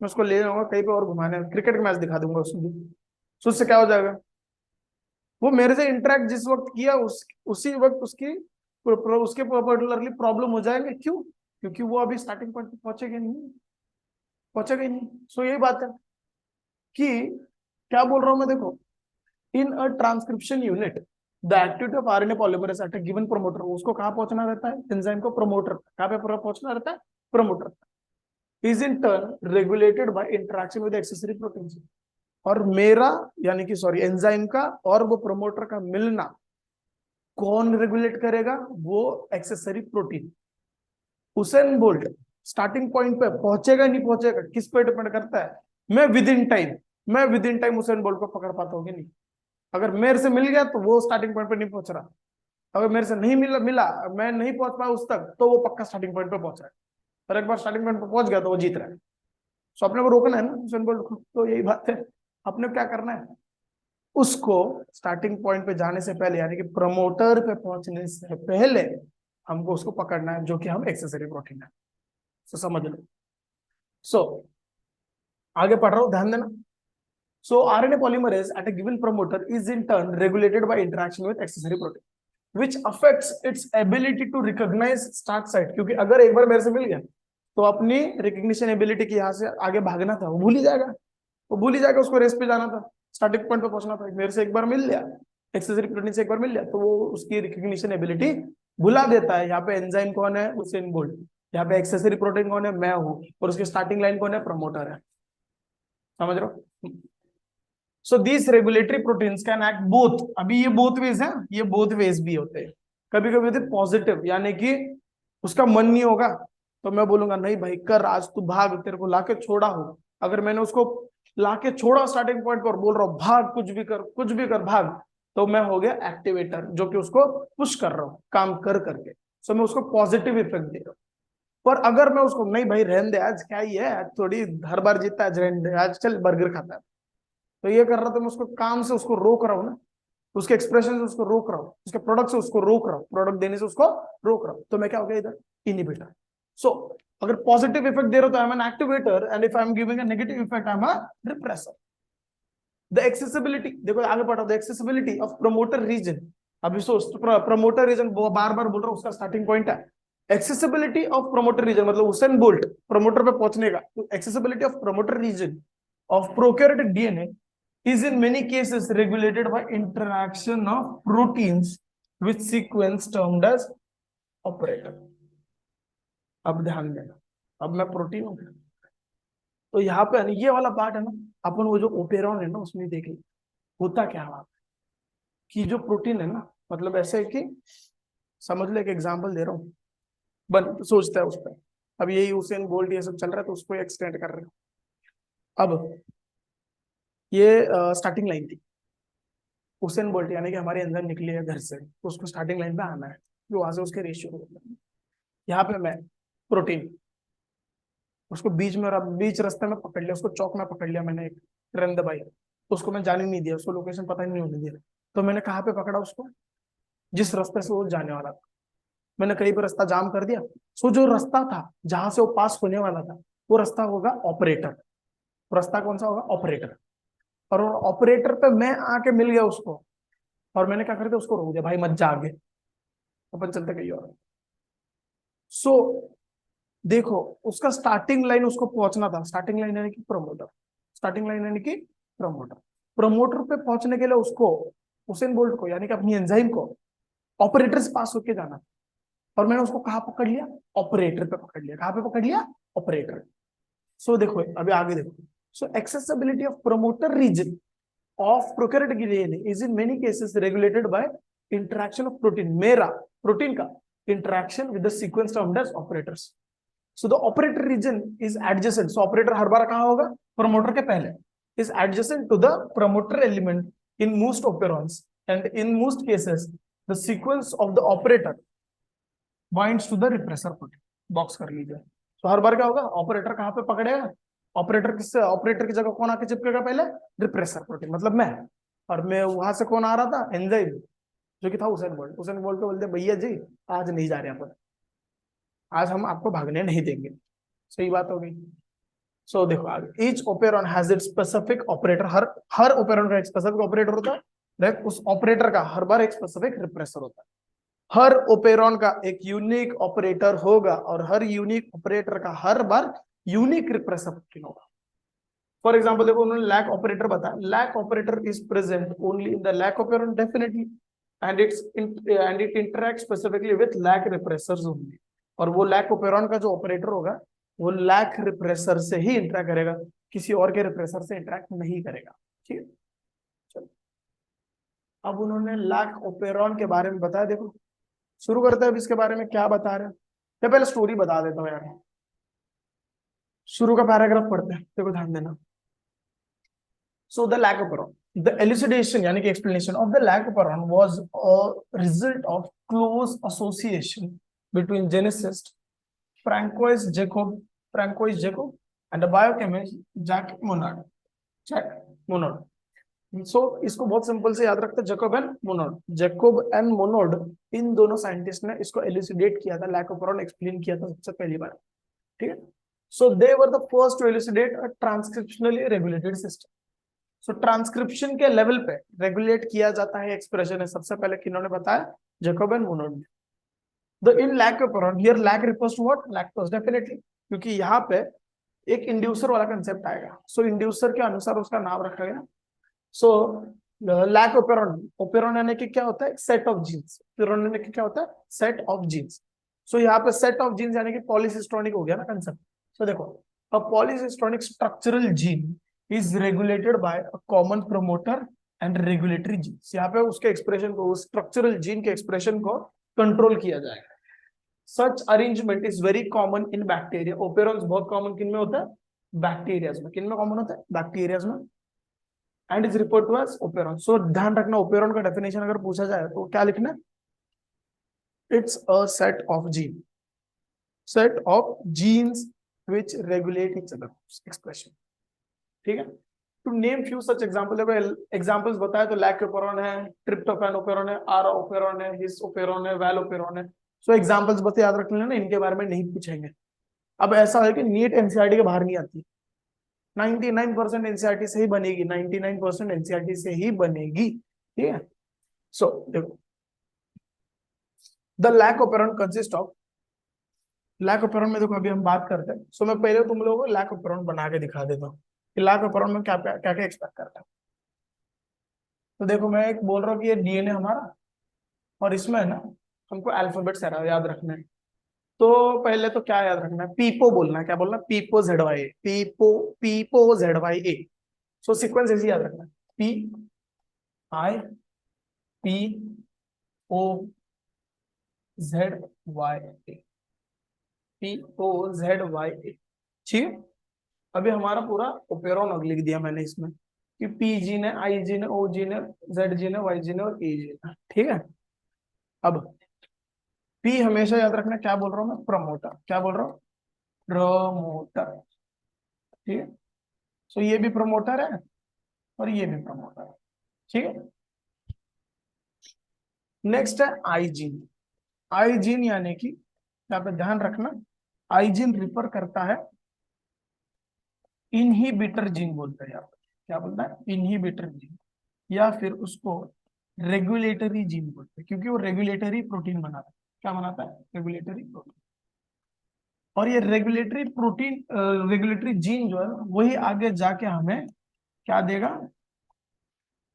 मैं उसको ले जाऊंगा कहीं पे और घुमाने, क्रिकेट का मैच दिखा दूंगा उसको। तो उससे क्या हो जाएगा? वो मेरे से इंटरेक्ट जिस वक्त किया उसी वक्त उसके पर्टिकुलरली प्रॉब्लम हो जाएंगे। क्यों? क्योंकि वो अभी स्टार्टिंग पॉइंट पे पहुंचेगा नहीं, पहुंचेगा ही नहीं। सो यही बात है कि क्या बोल रहा हूं मैं, देखो, in a transcription unit the activity of RNA polymerase at a given promoter, उसको कहां पहुंचना रहता है? एंजाइम को प्रमोटर, कहां पे पहुंचना रहता है? Promoter. Is in turn regulated by interaction with accessory proteins. और मेरा यानी कि सॉरी एंजाइम का और वो प्रमोटर का मिलना कौन रेगुलेट करेगा? वो accessory protein. Usain Bolt starting point पे पहुंचेगा नहीं पहुंचेगा, किस पे डिपेंड करता है? मैं with in time Usain Bolt को पकड़ पाता हूँ कि नहीं? अगर मेरे से मिल गया तो वो स्टार्टिंग पॉइंट पे नहीं पहुंच रहा, अगर मेरे से नहीं मिला मैं नहीं पहुंच पाया उस तक, तो वो पक्का स्टार्टिंग पॉइंट पे पहुंच रहा है। और एक बार स्टार्टिंग पॉइंट पे पहुंच गया तो वो जीत रहा है। सो अपने को रोकना है ना हुसैन बोल्ट को, तो यही बात है, अपने को क्या करना है? उसको स्टार्टिंग पॉइंट पे जाने से पहले यानी कि प्रमोटर पे पहुंचने से पहले हमको उसको पकड़ना है, जो कि हम एक्सेसरी प्रोटीन है। तो समझ लो। सो आगे पढ़ रहा हूं, ध्यान देना। So RNA polymerase at a given promoter is in turn regulated by interaction with accessory protein, which affects its ability to recognize start site। क्योंकि अगर एक बार मेरे से मिल गया तो अपनी रिकग्निशन एबिलिटी की यहाँ से आगे भागना था वो भूल ही जाएगा, वो भूल ही जाएगा, उसको रेस पे जाना था, स्टार्टिंग पॉइंट पे पहुंचना था। मेरे से एक बार मिल लिया, एक्सेसरी प्रोटीन से एक बार मिल लिया, तो वो उसकी रिकग्निशन एबिलिटी भुला देता है। यहाँ पे एंजाइम कौन है? Usain Bolt. यहाँ पे एक्सेसरी प्रोटीन कौन है? मैं हूँ। और उसकी स्टार्टिंग लाइन कौन है? प्रमोटर है। समझ रहे हो? So these regulatory proteins can act both, अभी ये बोथ वेज है, ये बोथ वेज भी होते हैं। कभी कभी होते पॉजिटिव, यानी कि उसका मन नहीं होगा तो मैं बोलूंगा नहीं भाई कर, आज तू भाग, तेरे को लाके छोड़ा हो। अगर मैंने उसको लाके छोड़ा स्टार्टिंग पॉइंट पर, बोल रहा हूँ भाग, कुछ भी कर भाग, तो मैं हो गया एक्टिवेटर, जो कि उसको पुश कर रहा हूँ काम कर करके। सो मैं उसको पॉजिटिव इफेक्ट दे रहा हूँ। पर अगर मैं उसको नहीं भाई रहने दे, आज क्या ही है, आज थोड़ी हर बार जीतता है, आज रहने दे, आज चल बर्गर खाता है, तो ये कर रहा था मैं उसको काम से उसको रोक रहा हूँ ना, उसके एक्सप्रेशन से उसको रोक रहा हूँ, उसके प्रोडक्ट से उसको रोक रहा हूँ, प्रोडक्ट देने से उसको रोक रहा हूँ, तो मैं क्या हो गया इधर? इनहिबिटर। सो अगर पॉजिटिव इफेक्ट दे रहा हूं तो I am an activator, and if I am giving a negative effect I am a repressor. The accessibility, देखो आगे पढ़ा, the accessibility of promoter region. अभी सोच, प्रमोटर रीजन बार बार बोल रहा हूँ, उसका स्टार्टिंग पॉइंट है एक्सेसिबिलिटी ऑफ प्रमोटर रीजन, मतलब हुसैन बोल्ट प्रमोटर पे पहुंचने का। तो accessibility of promoter region of prokaryotic DNA is in many cases regulated by interaction of proteins with sequence termed as operator। अब ध्यान देना, अब मैं प्रोटीन हूं, तो यहाँ पे ये वाला पार्ट है ना, अपन वो जो ओपेरॉन है ना उसमें देख ली होता क्या है कि जो प्रोटीन है ना, मतलब ऐसे है कि समझ लो, एक एग्जांपल दे रहा हूँ, बन सोचता है उस पर। अब यही हुसैन बोल्ट ये सब चल रहा है तो उसको एक्सटेंड कर रहे हैं। अब ये स्टार्टिंग लाइन थी। हुसैन बोल्ट यानी कि हमारे अंदर निकली है घर से, तो उसको स्टार्टिंग लाइन पे आना है, जो वहां से उसके रेशियो। यहाँ पे मैं प्रोटीन, उसको बीच में, और अब बीच रास्ते में पकड़ लिया, उसको चौक में पकड़ लिया मैंने, एक ट्रेन दबाई, उसको मैं जाने नहीं दिया, उसको लोकेशन पता ही नहीं होने दिया। तो मैंने कहाँ पे पकड़ा उसको, जिस रास्ते से वो जाने वाला था। मैंने कहीं पर रास्ता जाम कर दिया। सो जो रास्ता था जहां से वो पास होने वाला था, वो रास्ता होगा ऑपरेटर। रास्ता कौन सा होगा, ऑपरेटर। और ऑपरेटर पे मैं आके मिल गया उसको, और मैंने क्या कर दिया, उसको रोक दिया, भाई मत जा आगे, अपन चलते कहीं और। सो देखो, उसका स्टार्टिंग लाइन उसको पहुंचना था, स्टार्टिंग लाइन यानी कि प्रमोटर, स्टार्टिंग लाइन यानी कि प्रमोटर। प्रमोटर पे पहुंचने के लिए उसको, उसेन बोल्ट को यानी कि अपनी एंजाइम को ऑपरेटर से पास होके जाना। और मैंने उसको कहाँ पकड़ लिया, ऑपरेटर पे पकड़ लिया। कहाँ पे पकड़ लिया, ऑपरेटर। सो देखो अभी आगे देखो। So accessibility of promoter region of prokaryotic DNA is in many cases regulated by interaction of protein, मेरा प्रोटीन का interaction with the sequence termed as operators. So the operator region is adjacent. So operator हर बार कहाँ होगा, promoter के पहले, is adjacent to the promoter element in most operons, and in most cases the sequence of the operator binds to the repressor protein. Box कर लीजिए। तो हर बार क्या होगा, operator कहाँ पे पकड़ेगा, ऑपरेटर किससे, ऑपरेटर की जगह कौन आके चिपकेगा पहले, रिप्रेसर प्रोटीन, मतलब मैं। और मैं वहां से कौन आ रहा था, एंजाइम, जो कि था हुसैन बोल्ट। हुसैन बोल्ट को बोलते भैया जी आज नहीं जा रहे अपन, आज हम आपको भागने नहीं देंगे। सही बात हो गई। सो देखो आगे, each operon has its specific operator, her her operon का एक स्पेसिफिक ऑपरेटर होता है, उस ऑपरेटर का हर बार एक स्पेसिफिक रिप्रेसर होता है। हर ओपेरॉन का एक यूनिक ऑपरेटर होगा, और हर यूनिक ऑपरेटर का हर बार यूनिक रिप्रेसर प्रोटीन होगा। फॉर एग्जांपल देखो, उन्होंने लैक ऑपरेटर बताया, lac operator is present only in the lac operon definitely, and it interact specifically with lac repressors only. और वो लैक ऑपरेरॉन का जो ऑपरेटर होगा, वो लैक रिप्रेसर से ही इंटरैक्ट करेगा, किसी और के रिप्रेसर से इंटरैक्ट नहीं करेगा। ठीक है, चलो अब उन्होंने लैक ऑपरेरॉन के बारे में बताया। देखो शुरू करते हैं अब इसके बारे में क्या बता रहे हैं। मैं पहले स्टोरी बता देता हूँ यार, शुरू का पैराग्राफ पढ़ते हैं, देखो ध्यान देना। So the lac operon, the elucidation यानी कि explanation of the lac operon was a result of close association between geneticist Francois Jacob and the biochemist Jacques Monod. Jacques Monod. So इसको बहुत सिंपल से याद रखते हैं, Jacob and Monod. Jacob and Monod, इन दोनों साइंटिस्ट ने इसको एलुसिडेट किया था, लैकोपेरॉन एक्सप्लेन किया था सबसे पहली बार। ठीक है, so they were the first to elucidate a transcriptionally regulated system. So transcription के लेवल पे रेगुलेट किया जाता है एक्सप्रेशन है, सबसे पहले किन्होंने बताया, Jacob and Monod. The in lac operon, here lac refers to what, lactose definitely, क्योंकि यहाँ पे एक इंड्यूसर वाला कंसेप्ट आएगा। सो इंड्यूसर के अनुसार उसका नाम रखा गया। सो लैक ओपेरॉन, ओपेरॉन यानी कि क्या होता है, सेट ऑफ जीन्स। ओपेरॉन यानी कि क्या होता है, सेट ऑफ जीन्स। सो यहाँ पे सेट ऑफ जीन्स यानी कि पॉलीसिस्टोनिक हो गया ना कंसेप्ट। सो देखो, a polycistronic structural gene is regulated by a common promoter and regulatory genes. यहाँ पे उसके एक्सप्रेशन को, उस स्ट्रक्चरल जीन के एक्सप्रेशन को कंट्रोल किया जाएगा। Such arrangement is very common in bacteria. Operons बहुत कॉमन किन में होता है, बैक्टीरियाज में। किन में कॉमन होता है, बैक्टीरियाज में। And is referred to as operon. So ध्यान रखना, ओपेरॉन का डेफिनेशन अगर पूछा जाए तो क्या लिखना है, it's a set of gene, set of genes which regulate each other expression. ठीक है, to name few such example, examples बताए तो लैक ओपेरॉन है, ट्रिप्टोफैन ओपेरॉन है, आरा ओपेरॉन है, हिस ओपेरॉन है, वैल ओपेरॉन है। सो एग्जांपल्स बस याद रख लेना, इनके बारे में नहीं पूछेंगे। अब ऐसा है कि नीट एनसीईआरटी के बाहर नहीं आती, 99% एनसीईआरटी से ही बनेगी, 99% एनसीईआरटी से ही बनेगी। ठीक है, सो देखो, the lac operon consist of, lac operon में देखो अभी हम बात करते हैं। सो मैं पहले तुम लोगों को लैक ओपेरॉन बना के दिखा देता हूँ कि लैक ओपेरॉन में क्या क्या क्या एक्सपेक्ट करता है। तो देखो मैं एक बोल रहा हूँ कि ये डीएनए हमारा, और इसमें है ना, हमको अल्फाबेट सारा याद रखना है। तो पहले तो क्या याद रखना है, पीपो बोलना है। क्या बोलना है, pipo Z Y A, pipo, pipo Z Y A. So sequence ऐसे याद रखना है, P I P O Z Y A. POZYA। ठीक है, अभी हमारा पूरा ओपेरॉन लिख दिया मैंने इसमें कि पी जीन है, आई जीन है, ओ जीन है, जेड जीन है, वाई जीन है और ए जीन है। ठीक है, अब पी हमेशा याद रखना, क्या बोल रहा हूं मैं, प्रमोटर। क्या बोल रहा हूँ, प्रमोटर। ठीक है, तो ये भी प्रमोटर है और ये भी प्रमोटर है। ठीक है, नेक्स्ट है आईजीन। आईजीन यानी कि यहाँ पे ध्यान रखना, आईजीन रिफर करता है, इनहिबिटर जीन बोलते हैं यहाँ पे। क्या बोलता है, इनहिबिटर जीन, या फिर उसको रेगुलेटरी जीन बोलते हैं, क्योंकि वो रेगुलेटरी प्रोटीन बनाता है। क्या बनाता है, रेगुलेटरी प्रोटीन। और ये रेगुलेटरी प्रोटीन, रेगुलेटरी जीन जो है ना, वही आगे जाके हमें क्या देगा,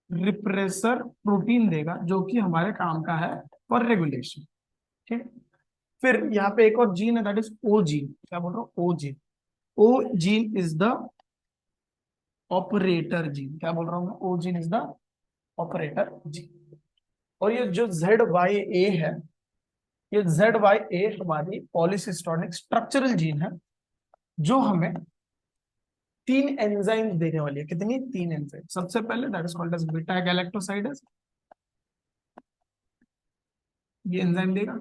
रिप्रेसर प्रोटीन देगा, जो कि हमारे काम का है फॉर रेगुलेशन। ठीक है, फिर यहाँ पे एक और जीन है, दैट इज ओ जीन। क्या बोल रहा हूँ, O gene. O gene is the operator gene. क्या बोल रहा हूँ मैं, O gene is the operator gene. और ये जो ZYA है, ये ZYA हमारी पॉलीसिस्टोनिक स्ट्रक्चरल जीन है, जो हमें 3 एंजाइम देने वाली है। कितनी, 3 एंजाइम। सबसे पहले that is called as beta galactosidase, ये एंजाइम देगा।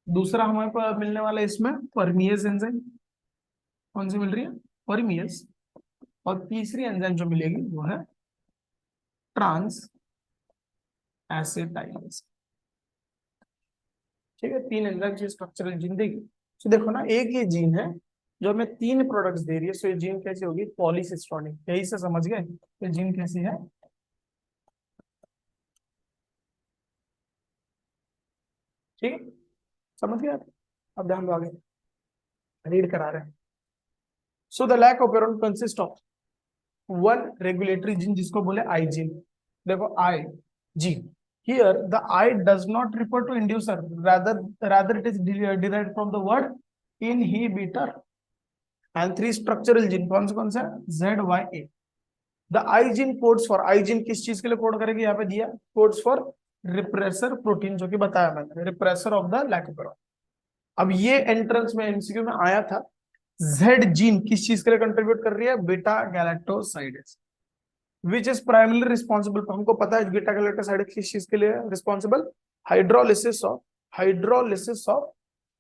दूसरा हमारे को मिलने वाला है इसमें परमिएज एंजाइम। कौन सी मिल रही है, परमिएज। और तीसरी एंजाइम जो मिलेगी वो है ट्रांस एसिटाइलेज। ठीक है, 3 एंजाइम की स्ट्रक्चरल जीन देगी। तो देखो ना, एक ये जीन है जो हमें 3 प्रोडक्ट्स दे रही है, सो ये जीन कैसी होगी, पॉलीसिस्टोनिक। यही से समझ गए, ये जीन कैसी है, ठीक है, समझ गए आप? अब ध्यान दो, आगे रीड करा रहे हैं। So the lac of consist of one regulatory gene, जिसको बोले आई जीन। देखो I gene, here the I does not refer to inducer, rather it is derived from the word inhibitor। and 3 structural gene कौन सा, ZYA। The I gene codes for, I gene किस चीज के लिए code करेगी, यहाँ पे दिया, कोड्स फॉर रिप्रेसर प्रोटीन, जो कि बताया मैंने, रिप्रेसर ऑफ द लैकोपेरॉन। अब ये एंट्रेंस में एमसीक्यू में आया था, जेड जीन किस चीज के लिए कंट्रीब्यूट कर रही है, beta galactosidase, which is primary responsible. हमको पता है बीटा गैलेक्टोसाइडेज किस चीज के लिए रिस्पॉन्सिबल, हाइड्रोलिसिस ऑफ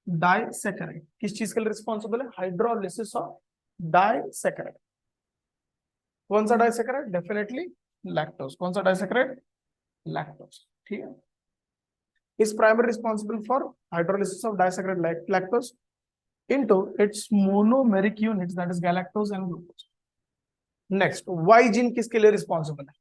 डाइसैकेराइड। किस चीज के लिए रिस्पॉन्सिबल है, हाइड्रोलिसिस ऑफ डाइसैकेराइड। कौन सा डाइसैकेराइड, डेफिनेटली लैक्टोज। कौन सा डाइसैकेराइड, लैक्टोज। ठीक है, is primarily responsible for hydrolysis of disaccharide lactose into its monomeric units, that is galactose and glucose। Next, Y gene किसके लिए रिस्पॉन्सिबल है,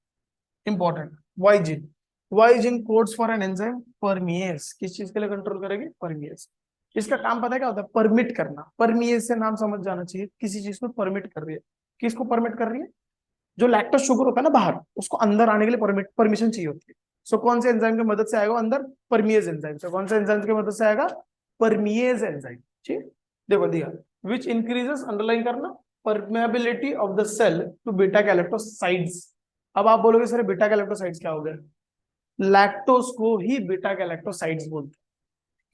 important, Y gene. Y gene codes for an enzyme permease. किस चीज के लिए control करेगी, परमिएज। इसका काम पता है क्या होता है, परमिट करना। परमिएज से नाम समझ जाना चाहिए, किसी चीज को परमिट कर रही है। किसको परमिट कर रही है, जो लैक्टोज शुगर होता है ना बाहर, उसको अंदर आने के लिए परमिशन चाहिए होती है। सो कौन से एंजाइम की मदद से आएगा अंदर, परमिएज एंजाइम से। कौन से एंजाइम की मदद से आएगा, परमिएज एंजाइम। ठीक, देखो दिया, विच इंक्रीजेस, अंडरलाइन करना, permeability of the cell to beta galactosides. अब आप बोलोगे सर बीटा गैलेक्टोसाइड्स क्या हो गया, लैक्टोज को ही बीटा गैलेक्टोसाइड्स बोलते हैं,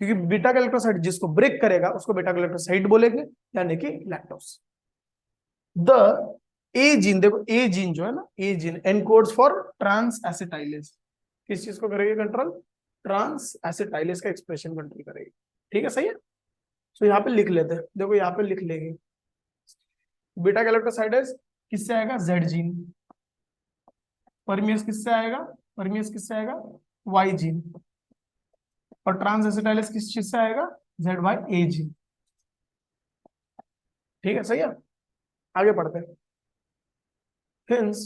क्योंकि बीटा गैलेक्टोसाइड जिसको ब्रेक करेगा उसको बीटा गैलेक्टोसाइड बोलेंगे, यानी कि लैक्टोज। द ए जीन, देखो ए जीन जो है ना, a gene encodes for trans acetylase. किस चीज को करेगी कंट्रोल, ट्रांस एसिटाइलेज का एक्सप्रेशन कंट्रोल करेगी। ठीक है, सही है। तो यहाँ पे लिख लेते हैं, देखो यहाँ पे लिख लेंगे, बीटा गैलेक्टोसाइडेज किससे आएगा, जेड जीन। परमियस किससे आएगा, परमियस किससे आएगा, वाई जीन। और ट्रांस एसिटाइलेज किस चीज से आएगा, ZYA जीन। ठीक है, सही है, आगे बढ़ते हैं। Hence,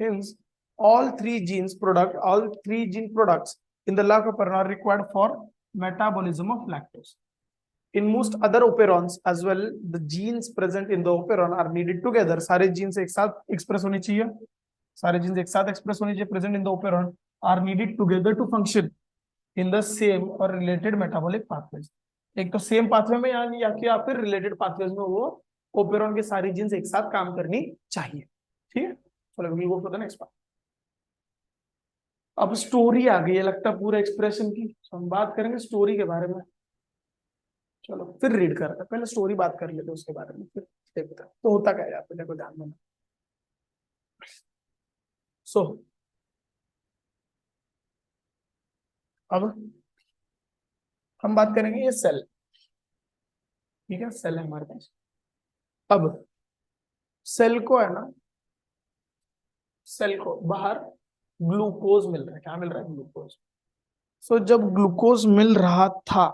hence, all three gene products in the lactoperon are required for metabolism of lactose. In most other operons as well, the genes present in the operon are needed together. सारे genes एक साथ express होने चाहिए, सारे genes एक साथ express होने चाहिए, present in the operon are needed together to function in the same or related metabolic pathways. एक तो सेम पाथवे में या फिर रिलेटेड पाथवेज में वो ओपेरॉन के सारी जीन्स एक साथ काम करनी चाहिए। ठीक है, चलो we go for the next part. अब स्टोरी आ गई है लगता है पूरा एक्सप्रेशन की, तो हम बात करेंगे स्टोरी के बारे में। चलो फिर रीड करते हैं, पहले स्टोरी बात कर लेते हैं उसके बारे में, फिर देखते हैं तो होता क्या है यहाँ पे, देखो ध्यान देना। सो अब हम बात करेंगे ये सेल, ठीक है, सेल है हमारे पास। अब सेल को है ना, सेल को बाहर ग्लूकोज मिल रहा है, क्या मिल रहा है, ग्लूकोज। सो जब ग्लूकोज मिल रहा था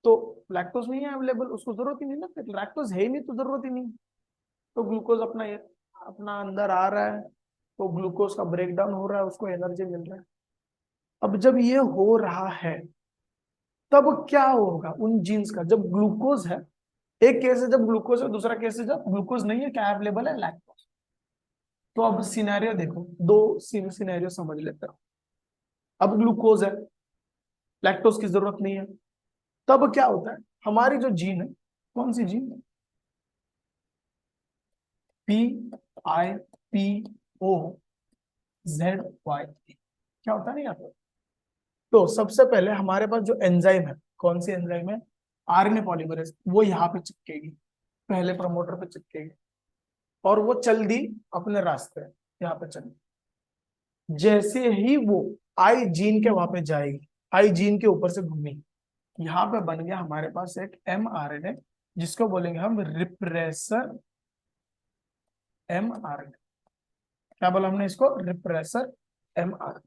तो लैक्टोज नहीं है अवेलेबल, उसको जरूरत ही नहीं ना, फिर लैक्टोज है ही नहीं तो जरूरत ही नहीं। तो ग्लूकोज अपना अपना अंदर आ रहा है, तो ग्लूकोज का ब्रेक डाउन हो रहा है, उसको एनर्जी मिल रहा है। अब जब ये हो रहा है तब क्या होगा उन जीन्स का, जब ग्लूकोज है, एक केस है जब ग्लूकोज है, दूसरा केस है जब ग्लूकोज नहीं है, क्या अवेलेबल है, लैक्टोज। तो अब सिनेरियो देखो, दो सिनेरियो समझ लेते हो। अब ग्लूकोज है, लैक्टोज की जरूरत नहीं है, तब क्या होता है, हमारी जो जीन है, कौन सी जीन, PIPO-Z क्या होता है ना यहाँ पे। तो सबसे पहले हमारे पास जो एंजाइम है, कौन सी एंजाइम है, आरएनए पॉलीमरेज, वो यहाँ पे चिपकेगी, पहले प्रमोटर पे चिपकेगी, और वो चल दी अपने रास्ते, यहाँ पे चल, जैसे ही वो आई जीन के वहां पे जाएगी, आई जीन के ऊपर से घूमेगी, यहाँ पे बन गया हमारे पास एक mRNA, जिसको बोलेंगे हम रिप्रेसर mRNA। क्या बोला हमने इसको, रिप्रेसर mRNA।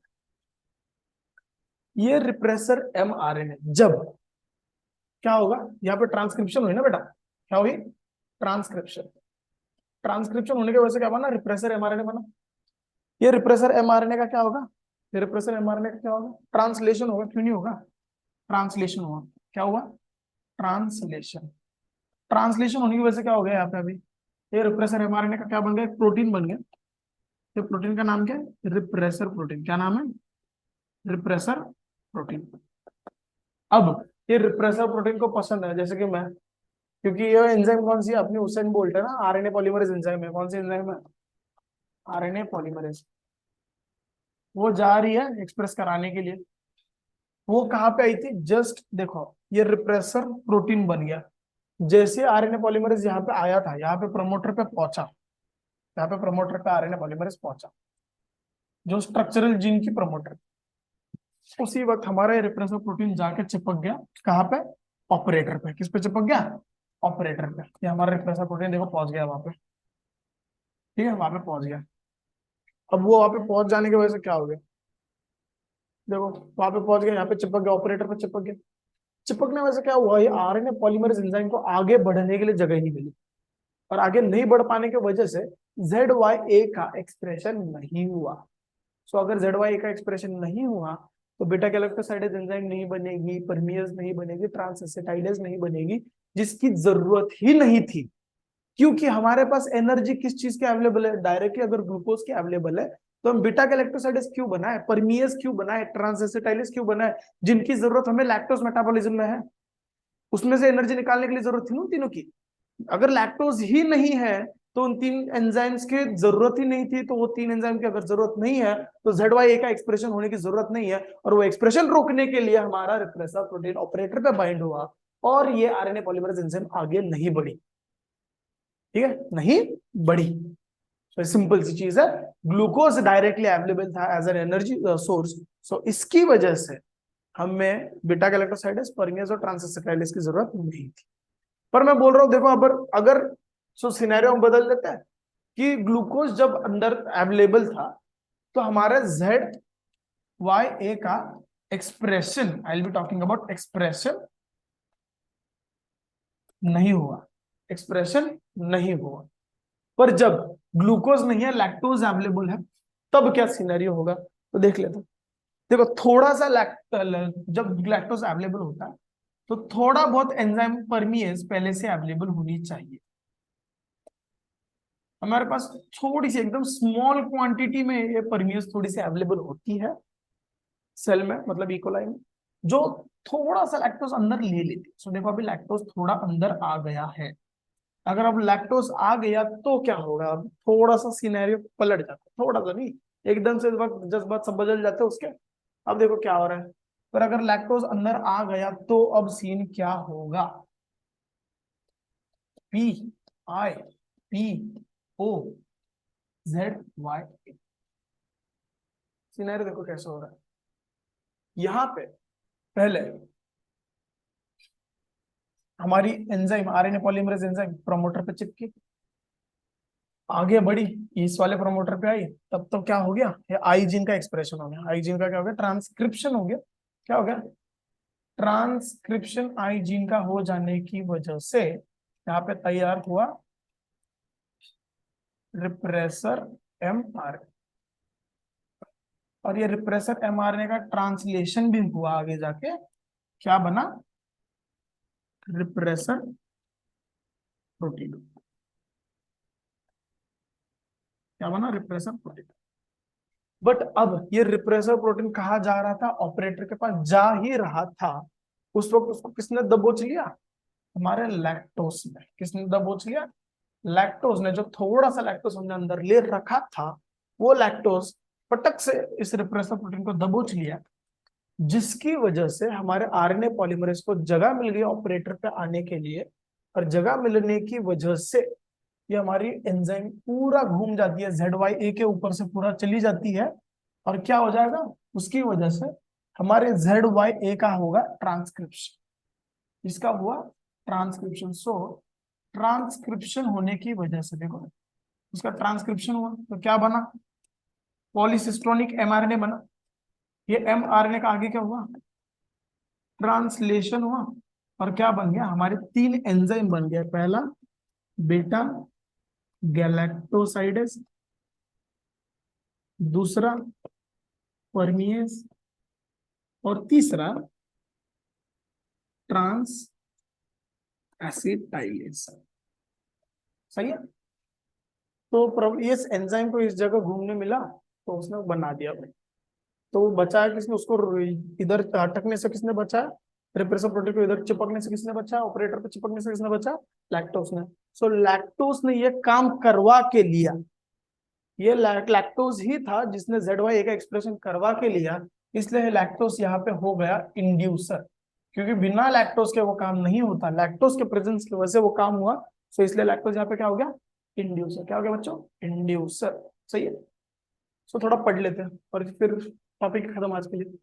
ये रिप्रेसर mRNA जब क्या होगा, यहाँ पे ट्रांसक्रिप्शन हुई ना बेटा, क्या हुई, ट्रांसक्रिप्शन। ट्रांसक्रिप्शन होने की वजह से क्या बना, रिप्रेसर mRNA बना। ये रिप्रेसर mRNA का क्या होगा, ये रिप्रेसर mRNA का क्या होगा, ट्रांसलेशन होगा, क्यों नहीं होगा, ट्रांसलेशन होगा। क्या हुआ, ट्रांसलेशन। ट्रांसलेशन होने की वजह से क्या हो गया यहाँ पे, अभी ये रिप्रेसर mRNA का क्या बन गया, एक प्रोटीन बन गया। ये प्रोटीन का नाम क्या है, रिप्रेसर प्रोटीन। क्या नाम है, रिप्रेसर प्रोटीन। अब ये रिप्रेसर प्रोटीन को पसंद है, जैसे कि मैं, क्योंकि ये एंजाइम कौन सी है अपनी, हुसैन बोल्ट है ना, आरएनए पॉलीमरेज एंजाइम है, कौन सी एंजाइम है, आरएनए पॉलीमरेज। वो जा रही है एक्सप्रेस कराने के लिए, वो कहाँ पे आई थी, जस्ट देखो ये रिप्रेसर प्रोटीन बन गया, जैसे आरएनए पॉलीमरेज यहाँ पे आया था, यहाँ पे प्रमोटर पे पहुंचा, यहाँ पे प्रमोटर पे आरएनए पॉलीमरेज पहुंचा, जो स्ट्रक्चरल जीन की प्रमोटर, उसी वक्त हमारा ये रिप्रेसर प्रोटीन जाके चिपक गया, कहाँ पे, ऑपरेटर पे। किस पे चिपक गया, ऑपरेटर पे। ये हमारा रिप्रेसर प्रोटीन देखो पहुंच गया वहां पे, ठीक है, वहां पे पहुंच गया। अब वो वहां पे पहुंच जाने की वजह से क्या हो गया, देखो वहां पे पहुंच गया, यहाँ पे चिपक गया, ऑपरेटर पे चिपक गया। चिपकने वजह से क्या हुआ, ये आरएनए पॉलीमरेज एंजाइम को आगे बढ़ने के लिए जगह नहीं मिली, और आगे नहीं बढ़ पाने की वजह से ZYA का एक्सप्रेशन नहीं हुआ। सो अगर ZYA का एक्सप्रेशन नहीं हुआ तो बीटा गैलेक्टोसाइडेज एंजाइम नहीं बनेगी, परमियस नहीं बनेगी, ट्रांस एसिटाइलेज नहीं बनेगी, जिसकी जरूरत ही नहीं थी। क्योंकि हमारे पास एनर्जी किस चीज के अवेलेबल है, डायरेक्टली अगर ग्लूकोज के अवेलेबल है, तो हम बीटा गैलेक्टोसाइडेज क्यों बनाए, परमियस क्यों बनाए, ट्रांस एसिटाइलेज क्यों बनाए, जिनकी जरूरत हमें लैक्टोज मेटाबॉलिज्म में है, उसमें से एनर्जी निकालने के लिए जरूरत थी ना उन तीनों की। अगर लैक्टोज ही नहीं है तो उन तीन एंजाइम्स की जरूरत ही नहीं थी, तो वो तीन एंजाइम की अगर जरूरत नहीं है तो ZYA का एक्सप्रेशन होने की जरूरत नहीं है, और वो एक्सप्रेशन रोकने के लिए हमारा रिप्रेसर प्रोटीन ऑपरेटर पे बाइंड हुआ, और ये आरएनए पॉलीमरेज एंजाइम आगे नहीं बढ़ी, ठीक है, नहीं बढ़ी। तो सिंपल सी चीज है, ग्लूकोज डायरेक्टली अवेलेबल था एज एन एनर्जी सोर्स, सो इसकी वजह से हमें बीटा गैलेक्टोसाइडेज, परमियस और ट्रांसएसिटाइलेज की जरूरत नहीं थी। पर मैं बोल रहा हूं देखो, अगर अगर सो सिनेरियो हम बदल देते हैं कि ग्लूकोज जब अंदर अवेलेबल था तो हमारा ZYA का expression, I will be talking about expression, नहीं हुआ, एक्सप्रेशन नहीं हुआ। पर जब ग्लूकोज नहीं है, लैक्टोज अवेलेबल है, तब क्या सिनेरियो होगा, तो देख लेते हैं। देखो थोड़ा सा जब लैक्टोज अवेलेबल होता है तो थोड़ा बहुत एंजाइम परमिएज पहले से अवेलेबल होनी चाहिए, हमारे पास थोड़ी सी एकदम स्मॉल क्वांटिटी में ये परमिएज थोड़ी सी अवेलेबल होती है सेल में, मतलब इकोलाई में, जो थोड़ा सा लैक्टोज अंदर ले लेती है। सो देखो अभी लैक्टोज थोड़ा अंदर आ गया है, अगर अब लैक्टोज आ गया तो क्या होगा, अब थोड़ा सा सिनेरियो पलट जाता है, थोड़ा सा नहीं, एकदम से वक्त जज्बात सब बदल जाते हैं उसके। अब देखो क्या हो रहा है, पर अगर लैक्टोज अंदर आ गया तो अब सीन क्या होगा? P I P O Z Y. Scenario देखो कैसे हो रहा है। यहां पे पहले हमारी enzyme RNA polymerase enzyme promoter पे चिपकी, आगे बढ़ी, इस वाले प्रमोटर पे आई, तब तो क्या हो गया, ये आई जीन का एक्सप्रेशन हो गया। आई जीन का क्या हो गया? ट्रांसक्रिप्शन हो गया। क्या हो गया? ट्रांसक्रिप्शन आई जीन का हो जाने की वजह से यहाँ पे तैयार हुआ रिप्रेसर एमआरएनए, और ये रिप्रेसर एमआरएनए का ट्रांसलेशन भी हुआ आगे जाके, क्या बना? Repressor protein. क्या बना? Repressor protein. बट अब ये रिप्रेसर प्रोटीन कहा जा रहा था? ऑपरेटर के पास जा ही रहा था, उस वक्त उसको किसने दबोच लिया? हमारे लैक्टोस ने। किसने दबोच लिया? लैक्टोस ने। जो थोड़ा सा लैक्टोस हमने अंदर ले रखा था, वो लैक्टोस पटक से इस रिप्रेसर प्रोटीन को दबोच लिया, जिसकी वजह से हमारे आरएनए पॉलीमरेज को जगह मिल गई ऑपरेटर पे आने के लिए। और जगह मिलने की वजह से ये हमारी एंजाइम पूरा घूम जाती है, जेड वाई ए के ऊपर से पूरा चली जाती है। और क्या हो जाएगा? उसकी वजह से हमारे जेड वाई ए का होगा ट्रांसक्रिप्शन। इसका हुआ ट्रांसक्रिप्शन। सो ट्रांसक्रिप्शन होने की वजह से देखो, उसका ट्रांसक्रिप्शन हुआ तो क्या बना? पॉलीसिस्टोनिक एमआरएनए बना। ये एमआरएनए का आगे क्या हुआ? ट्रांसलेशन हुआ। और क्या बन गया? हमारे 3 एंजाइम बन गया। पहला बेटा गैलेक्टोसाइडेस, दूसरा परमिएस, और तीसरा ट्रांस एसिटाइलेस। सही है। तो इस एंजाइम को इस जगह घूमने मिला तो उसने बना दिया भाई। तो बचाया किसने उसको? इधर अटकने से किसने बचाया? रिप्रेसर प्रोटीन को इधर चिपकने से किसने बचाया? ऑपरेटर पे चिपकने से किसने बचाया? लैक्टोस ने। सो लैक्टोस ने ये काम करवा के लिया। ये लैक्टोज ही था जिसने जेड वाई का एक्सप्रेशन करवा के लिया, इसलिए लैक्टोस यहाँ पे हो गया इंड्यूसर। क्योंकि बिना लैक्टोज के वो काम नहीं होता, लैक्टोज के प्रेजेंस की वजह से वो काम हुआ। तो इसलिए लैक्टोज यहाँ पे क्या हो गया? इंड्यूसर। क्या हो गया बच्चों? इंड्यूसर। सही है। सो थोड़ा पढ़ लेते हैं और फिर टॉपिक खत्म आज के लिए।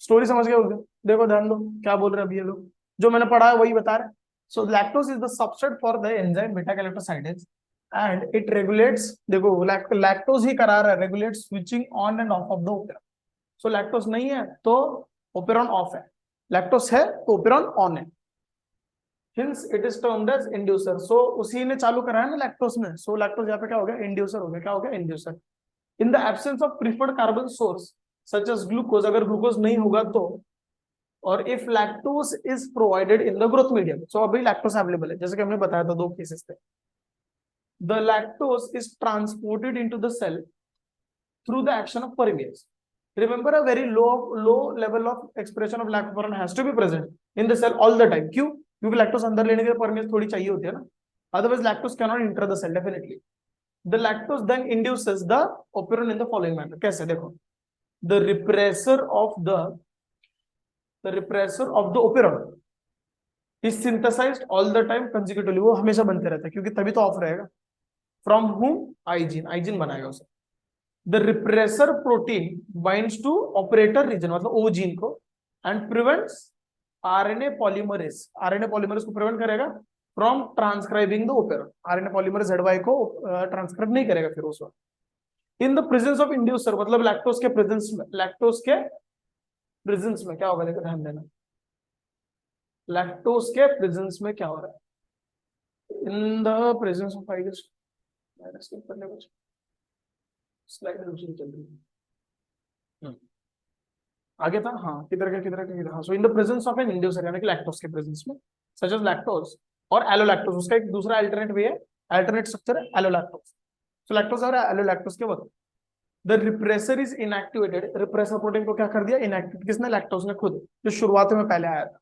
स्टोरी समझ गए होगे? देखो ध्यान दो क्या बोल रहे हैं अभी ये लोग, जो मैंने पढ़ा है वही बता रहे हैं। So lactose is the substrate for the enzyme beta galactosidase and it regulates. देखो लैक्टोज ही करा रहा है, regulate switching on and off of the operon. So lactose नहीं है तो ओपेरॉन ऑफ है, लैक्टोज है तो ओपेरॉन ऑन है। Hence it is termed as inducer. So उसी ने चालू कराया ना लैक्टोज में। सो लैक्टोज यहाँ पे क्या हो गया? इंड्यूसर हो गया। क्या हो गया? Inducer. In the absence of preferred carbon source such as glucose, अगर ग्लूकोज नहीं होगा तो, और if lactose is provided in the growth medium. So अभी लैक्टोज अवेलेबल है, जैसे कि हमने बताया था 2 केसेस थे। The lactose is transported into the cell through the action of permease. Remember, a very low level of expression of lactoferrin has to be present in the cell all the time. क्यों? क्योंकि lactose अंदर लेने के लिए परमेज थोड़ी चाहिए होती है ना, otherwise lactose cannot enter the cell definitely. The lactose then induces the operon in the following manner. कैसे? देखो, the repressor of the operon is synthesized all the time consecutively. वो हमेशा बनते रहता है क्योंकि तभी तो ऑफ रहेगा। From whom? आइजीन बनाएगा उसे। The repressor protein binds to operator region, मतलब O जीन को, and prevents RNA polymerase। RNA polymerase को prevent करेगा from transcribing the operon। RNA polymerase ZY को ट्रांसक्राइब नहीं करेगा फिर उस वक्त। In the presence of inducer, मतलब लैक्टोज के प्रेजेंस में क्या होगा? देखो ध्यान देना, लैक्टोज के प्रेजेंस में क्या हो रहा है? इन द प्रेजेंस ऑफ कुछ स्लाइड दूसरी चल रही है। आगे था, हाँ किधर हाँ। So in the presence of an inducer, यानी कि लैक्टोज के प्रेजेंस में, सच एज लैक्टोज और एलोलैक्टोज। उसका एक दूसरा अल्टरनेट वे है, अल्टरनेट स्ट्रक्चर है एलोलैक्टोज। सो लैक्टोज और एलोलैक्टोज के वक्त the repressor is inactivated. Repressor protein को क्या कर दिया? इनएक्टिवेट। किसने? लैक्टोज ने खुद, जो शुरुआत में पहले आया था।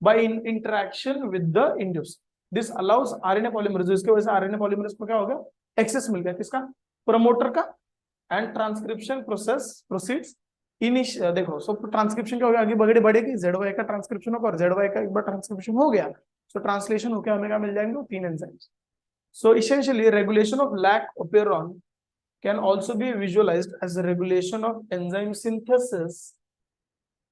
By interaction with the inducer this allows RNA polymerase. इसकी वजह से आरएनए पॉलीमरेज को क्या हो गया? एक्सेस मिल गया। किसका? प्रमोटर का। एंड ट्रांसक्रिप्शन प्रोसेस प्रोसीड्स देखो सो ट्रांसक्रिप्शन क्या होगा, आगे बगड़े बढ़ेगी, ZY का ट्रांसक्रिप्शन होगा और ZY का एक बार ट्रांसक्रिप्शन हो गया सो ट्रांसलेशन होकर हमें क्या मिल जाएंगे, 3 enzymes. So essentially, regulation of lac operon can also be visualized as a regulation of enzyme synthesis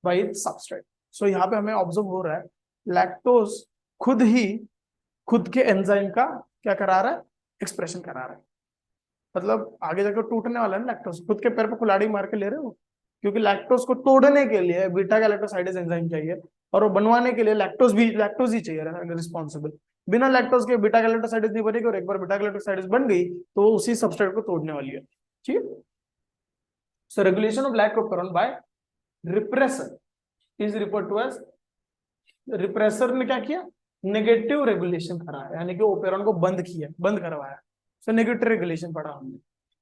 by its substrate. So यहाँ पे हमें ऑब्जर्व हो रहा है लैक्टोज खुद ही खुद के एंजाइम का क्या करा रहा है, एक्सप्रेशन करा रहा है. मतलब आगे जाकर टूटने वाला है ना लैक्टोज, खुद के पैर पे कुल्हाड़ी मार के ले रहे हो, क्योंकि लैक्टोज को तोड़ने के लिए बीटा गैलेक्टोसाइडेज एंजाइम चाहिए और वो बनवाने के लिए लैक्टोज ही चाहिए रिस्पॉन्सिबल. बिना लैक्टोज के बीटा गैलेक्टोसाइडेज नहीं बनेगी और एक बार बीटा गैलेक्टोसाइडेज बन गई तो वो उसी सबस्ट्रेट को तोड़ने वाली है. ठीक है. So regulation of lac operon by repressor is referred to as, repressor ने क्या किया, नेगेटिव रेगुलेशन करा, यानी कि ओपेरॉन को बंद किया, बंद करवाया. सो नेगेटिव रेगुलेशन पढ़ा हमने.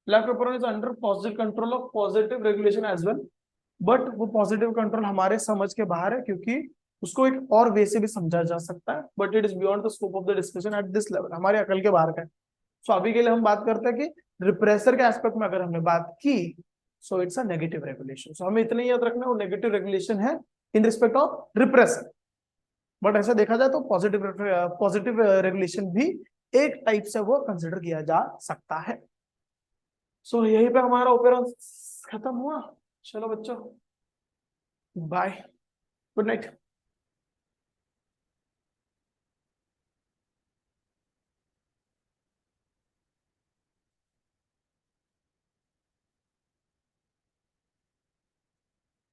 Lac operon is under positive control of positive regulation as well, but वो पॉजिटिव कंट्रोल हमारे समझ के बाहर है क्योंकि उसको एक और वे से भी समझा जा सकता है, but it is beyond the scope of the discussion at this level, हमारे अकल के बाहर का है. सो अभी के लिए हम बात करते हैं कि रिप्रेसर के एस्पेक्ट में अगर हमने बात की so it's a negative regulation. So हमें इतना याद रखना, वो नेगेटिव रेगुलेशन है in respect of repressor. But ऐसा देखा जाए तो पॉजिटिव रेगुलेशन भी एक टाइप से वो कंसिडर किया जा सकता है. सो यहीं पे हमारा ओपेरॉन खत्म हुआ. चलो बच्चों, बाय, गुड नाइट.